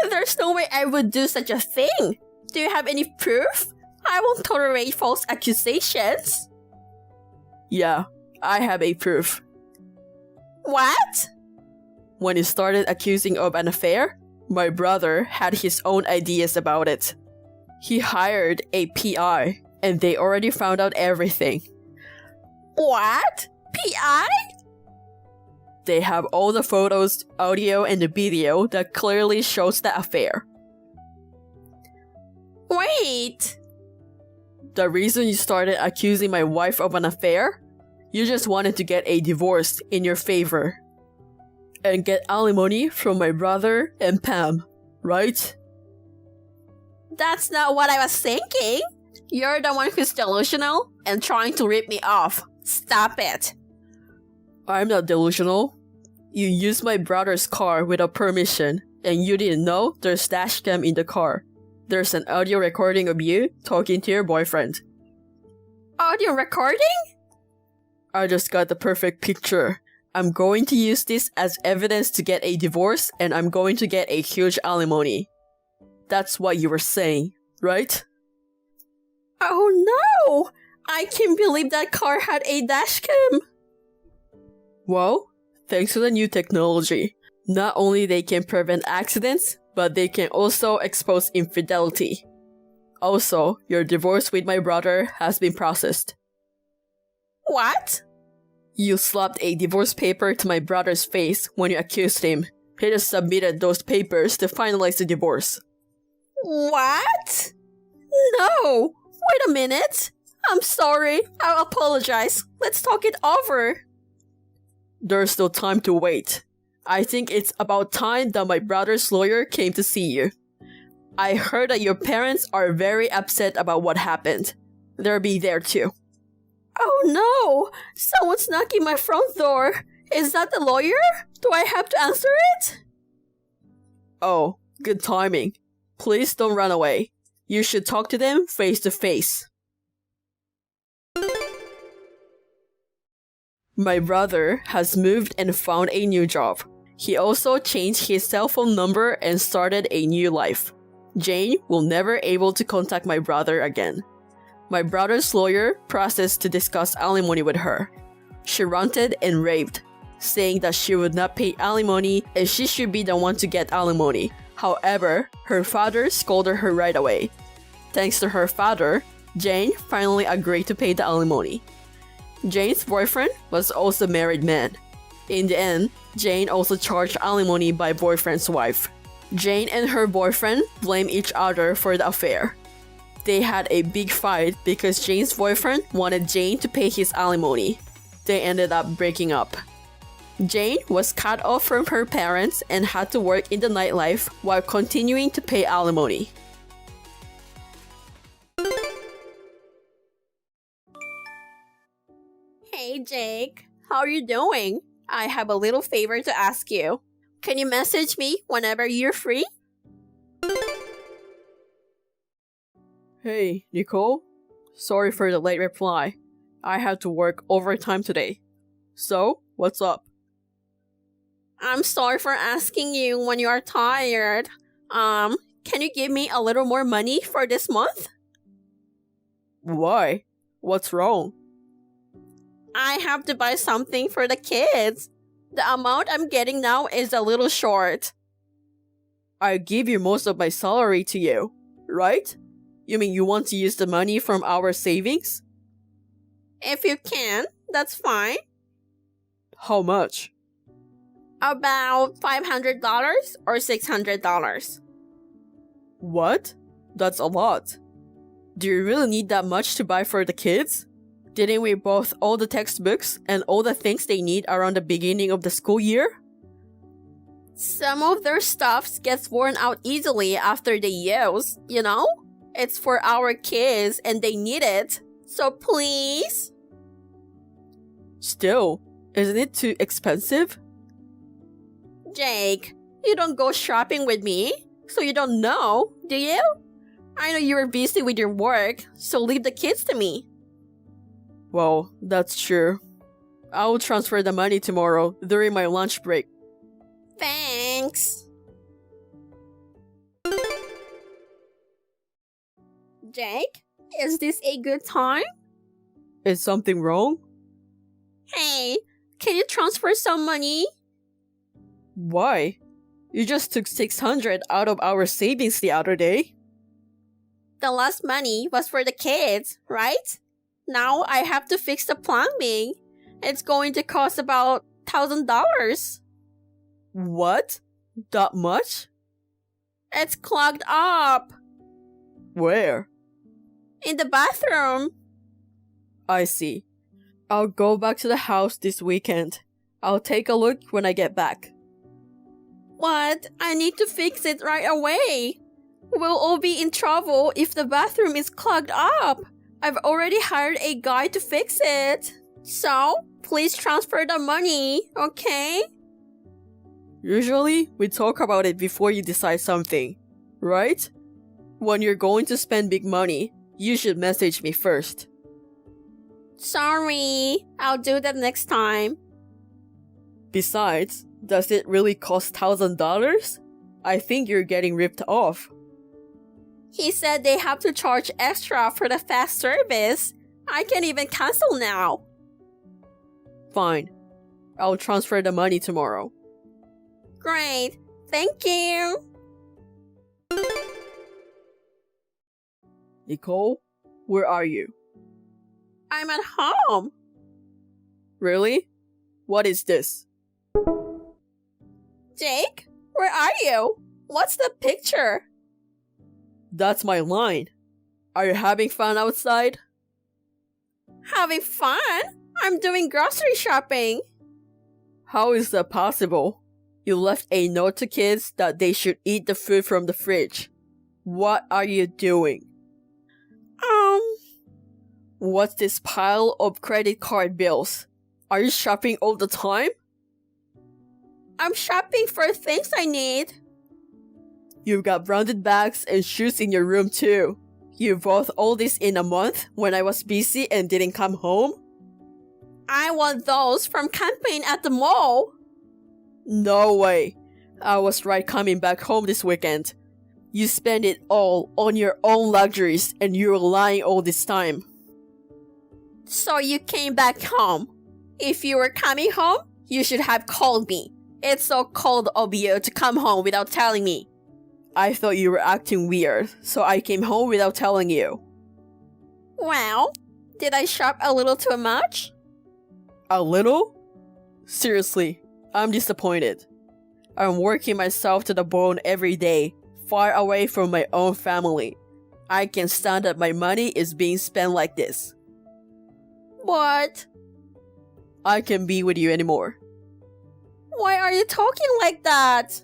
There's no way I would do such a thing. Do you have any proof? I won't tolerate false accusations. Yeah, I have a proof. What? When you started accusing of an affair, my brother had his own ideas about it. He hired a PI, and they already found out everything. What? PI? They have all the photos, audio, and the video that clearly shows the affair. Wait! The reason you started accusing my wife of an affair? You just wanted to get a divorce in your favor. And get alimony from my brother and Pam, right? That's not what I was thinking. You're the one who's delusional and trying to rip me off. Stop it. I'm not delusional. You used my brother's car without permission, and you didn't know there's dashcam in the car. There's an audio recording of you talking to your boyfriend. Audio recording? I just got the perfect picture. I'm going to use this as evidence to get a divorce, and I'm going to get a huge alimony. That's what you were saying, right? Oh no! I can't believe that car had a dashcam! Well, thanks to the new technology, not only they can prevent accidents, but they can also expose infidelity. Also, your divorce with my brother has been processed. What? You slapped a divorce paper to my brother's face when you accused him. He just submitted those papers to finalize the divorce. What? No! Wait a minute! I'm sorry. I'll apologize. Let's talk it over. There's no time to wait. I think it's about time that my brother's lawyer came to see you. I heard that your parents are very upset about what happened. They'll be there too. Oh no! Someone's knocking my front door. Is that the lawyer? Do I have to answer it? Oh, good timing. Please don't run away. You should talk to them face to face. My brother has moved and found a new job. He also changed his cell phone number and started a new life. Jane will never able to contact my brother again. My brother's lawyer processed to discuss alimony with her. She ranted and raved, saying that she would not pay alimony and she should be the one to get alimony. However, her father scolded her right away. Thanks to her father, Jane finally agreed to pay the alimony. Jane's boyfriend was also a married man. In the end, Jane also charged alimony by boyfriend's wife. Jane and her boyfriend blame each other for the affair. They had a big fight because Jane's boyfriend wanted Jane to pay his alimony. They ended up breaking up. Jane was cut off from her parents and had to work in the nightlife while continuing to pay alimony. Hey Jake, how are you doing? I have a little favor to ask you. Can you message me whenever you're free? Hey, Nicole. Sorry for the late reply. I had to work overtime today. So, what's up? I'm sorry for asking you when you are tired. Can you give me a little more money for this month? Why? What's wrong? I have to buy something for the kids. The amount I'm getting now is a little short. I give you most of my salary to you, right? You mean you want to use the money from our savings? If you can, that's fine. How much? About $500 or $600. What? That's a lot. Do you really need that much to buy for the kids? Didn't we both all the textbooks and all the things they need around the beginning of the school year? Some of their stuff gets worn out easily after they use, you know? It's for our kids and they need it. So please? Still, isn't it too expensive? Jake, you don't go shopping with me, so you don't know, do you? I know you're busy with your work, so leave the kids to me. Well, that's true. I will transfer the money tomorrow during my lunch break. Thanks. Jake, is this a good time? Is something wrong? Hey, can you transfer some money? Why? You just took 600 out of our savings the other day. The last money was for the kids, right? Now I have to fix the plumbing. It's going to cost about $1,000. What? That much? It's clogged up. Where? In the bathroom. I see. I'll go back to the house this weekend. I'll take a look when I get back. What? I need to fix it right away. We'll all be in trouble if the bathroom is clogged up. I've already hired a guy to fix it. So, please transfer the money, okay? Usually, we talk about it before you decide something, right? When you're going to spend big money, you should message me first. Sorry, I'll do that next time. Besides, does it really cost $1,000? I think you're getting ripped off. He said they have to charge extra for the fast service. I can't even cancel now. Fine. I'll transfer the money tomorrow. Great. Thank you. Nicole, where are you? I'm at home. Really? What is this? Jake, where are you? What's the picture? That's my line. Are you having fun outside? Having fun? I'm doing grocery shopping. How is that possible? You left a note to kids that they should eat the food from the fridge. What are you doing? What's this pile of credit card bills? Are you shopping all the time? I'm shopping for things I need. You've got branded bags and shoes in your room too. You bought all this in a month when I was busy and didn't come home? I want those from camping at the mall. No way. I was right coming back home this weekend. You spent it all on your own luxuries and you were lying all this time. So you came back home. If you were coming home, you should have called me. It's so cold of you to come home without telling me. I thought you were acting weird, so I came home without telling you. Well, did I shop a little too much? A little? Seriously, I'm disappointed. I'm working myself to the bone every day, far away from my own family. I can't stand that my money is being spent like this. What? I can't be with you anymore. Why are you talking like that?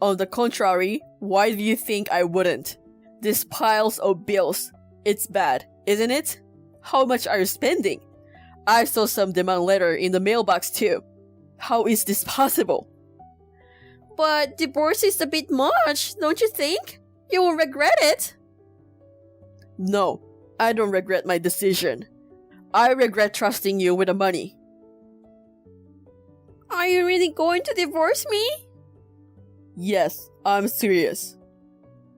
On the contrary, why do you think I wouldn't? These piles of bills. It's bad, isn't it? How much are you spending? I saw some demand letter in the mailbox too. How is this possible? But divorce is a bit much, don't you think? You will regret it. No, I don't regret my decision. I regret trusting you with the money. Are you really going to divorce me? Yes, I'm serious.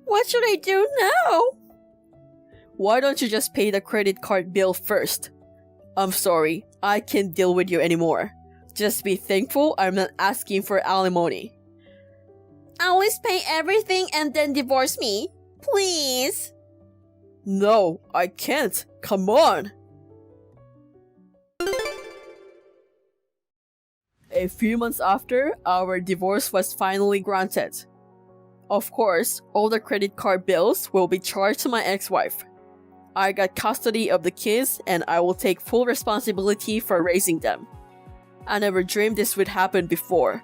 What should I do now? Why don't you just pay the credit card bill first? I'm sorry, I can't deal with you anymore. Just be thankful I'm not asking for alimony. Always pay everything and then divorce me. Please. No, I can't. Come on. A few months after, our divorce was finally granted. Of course, all the credit card bills will be charged to my ex-wife. I got custody of the kids and I will take full responsibility for raising them. I never dreamed this would happen before,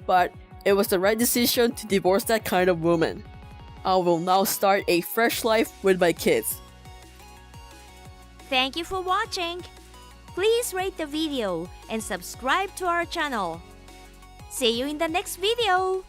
but it was the right decision to divorce that kind of woman. I will now start a fresh life with my kids. Thank you for watching. Please rate the video and subscribe to our channel. See you in the next video.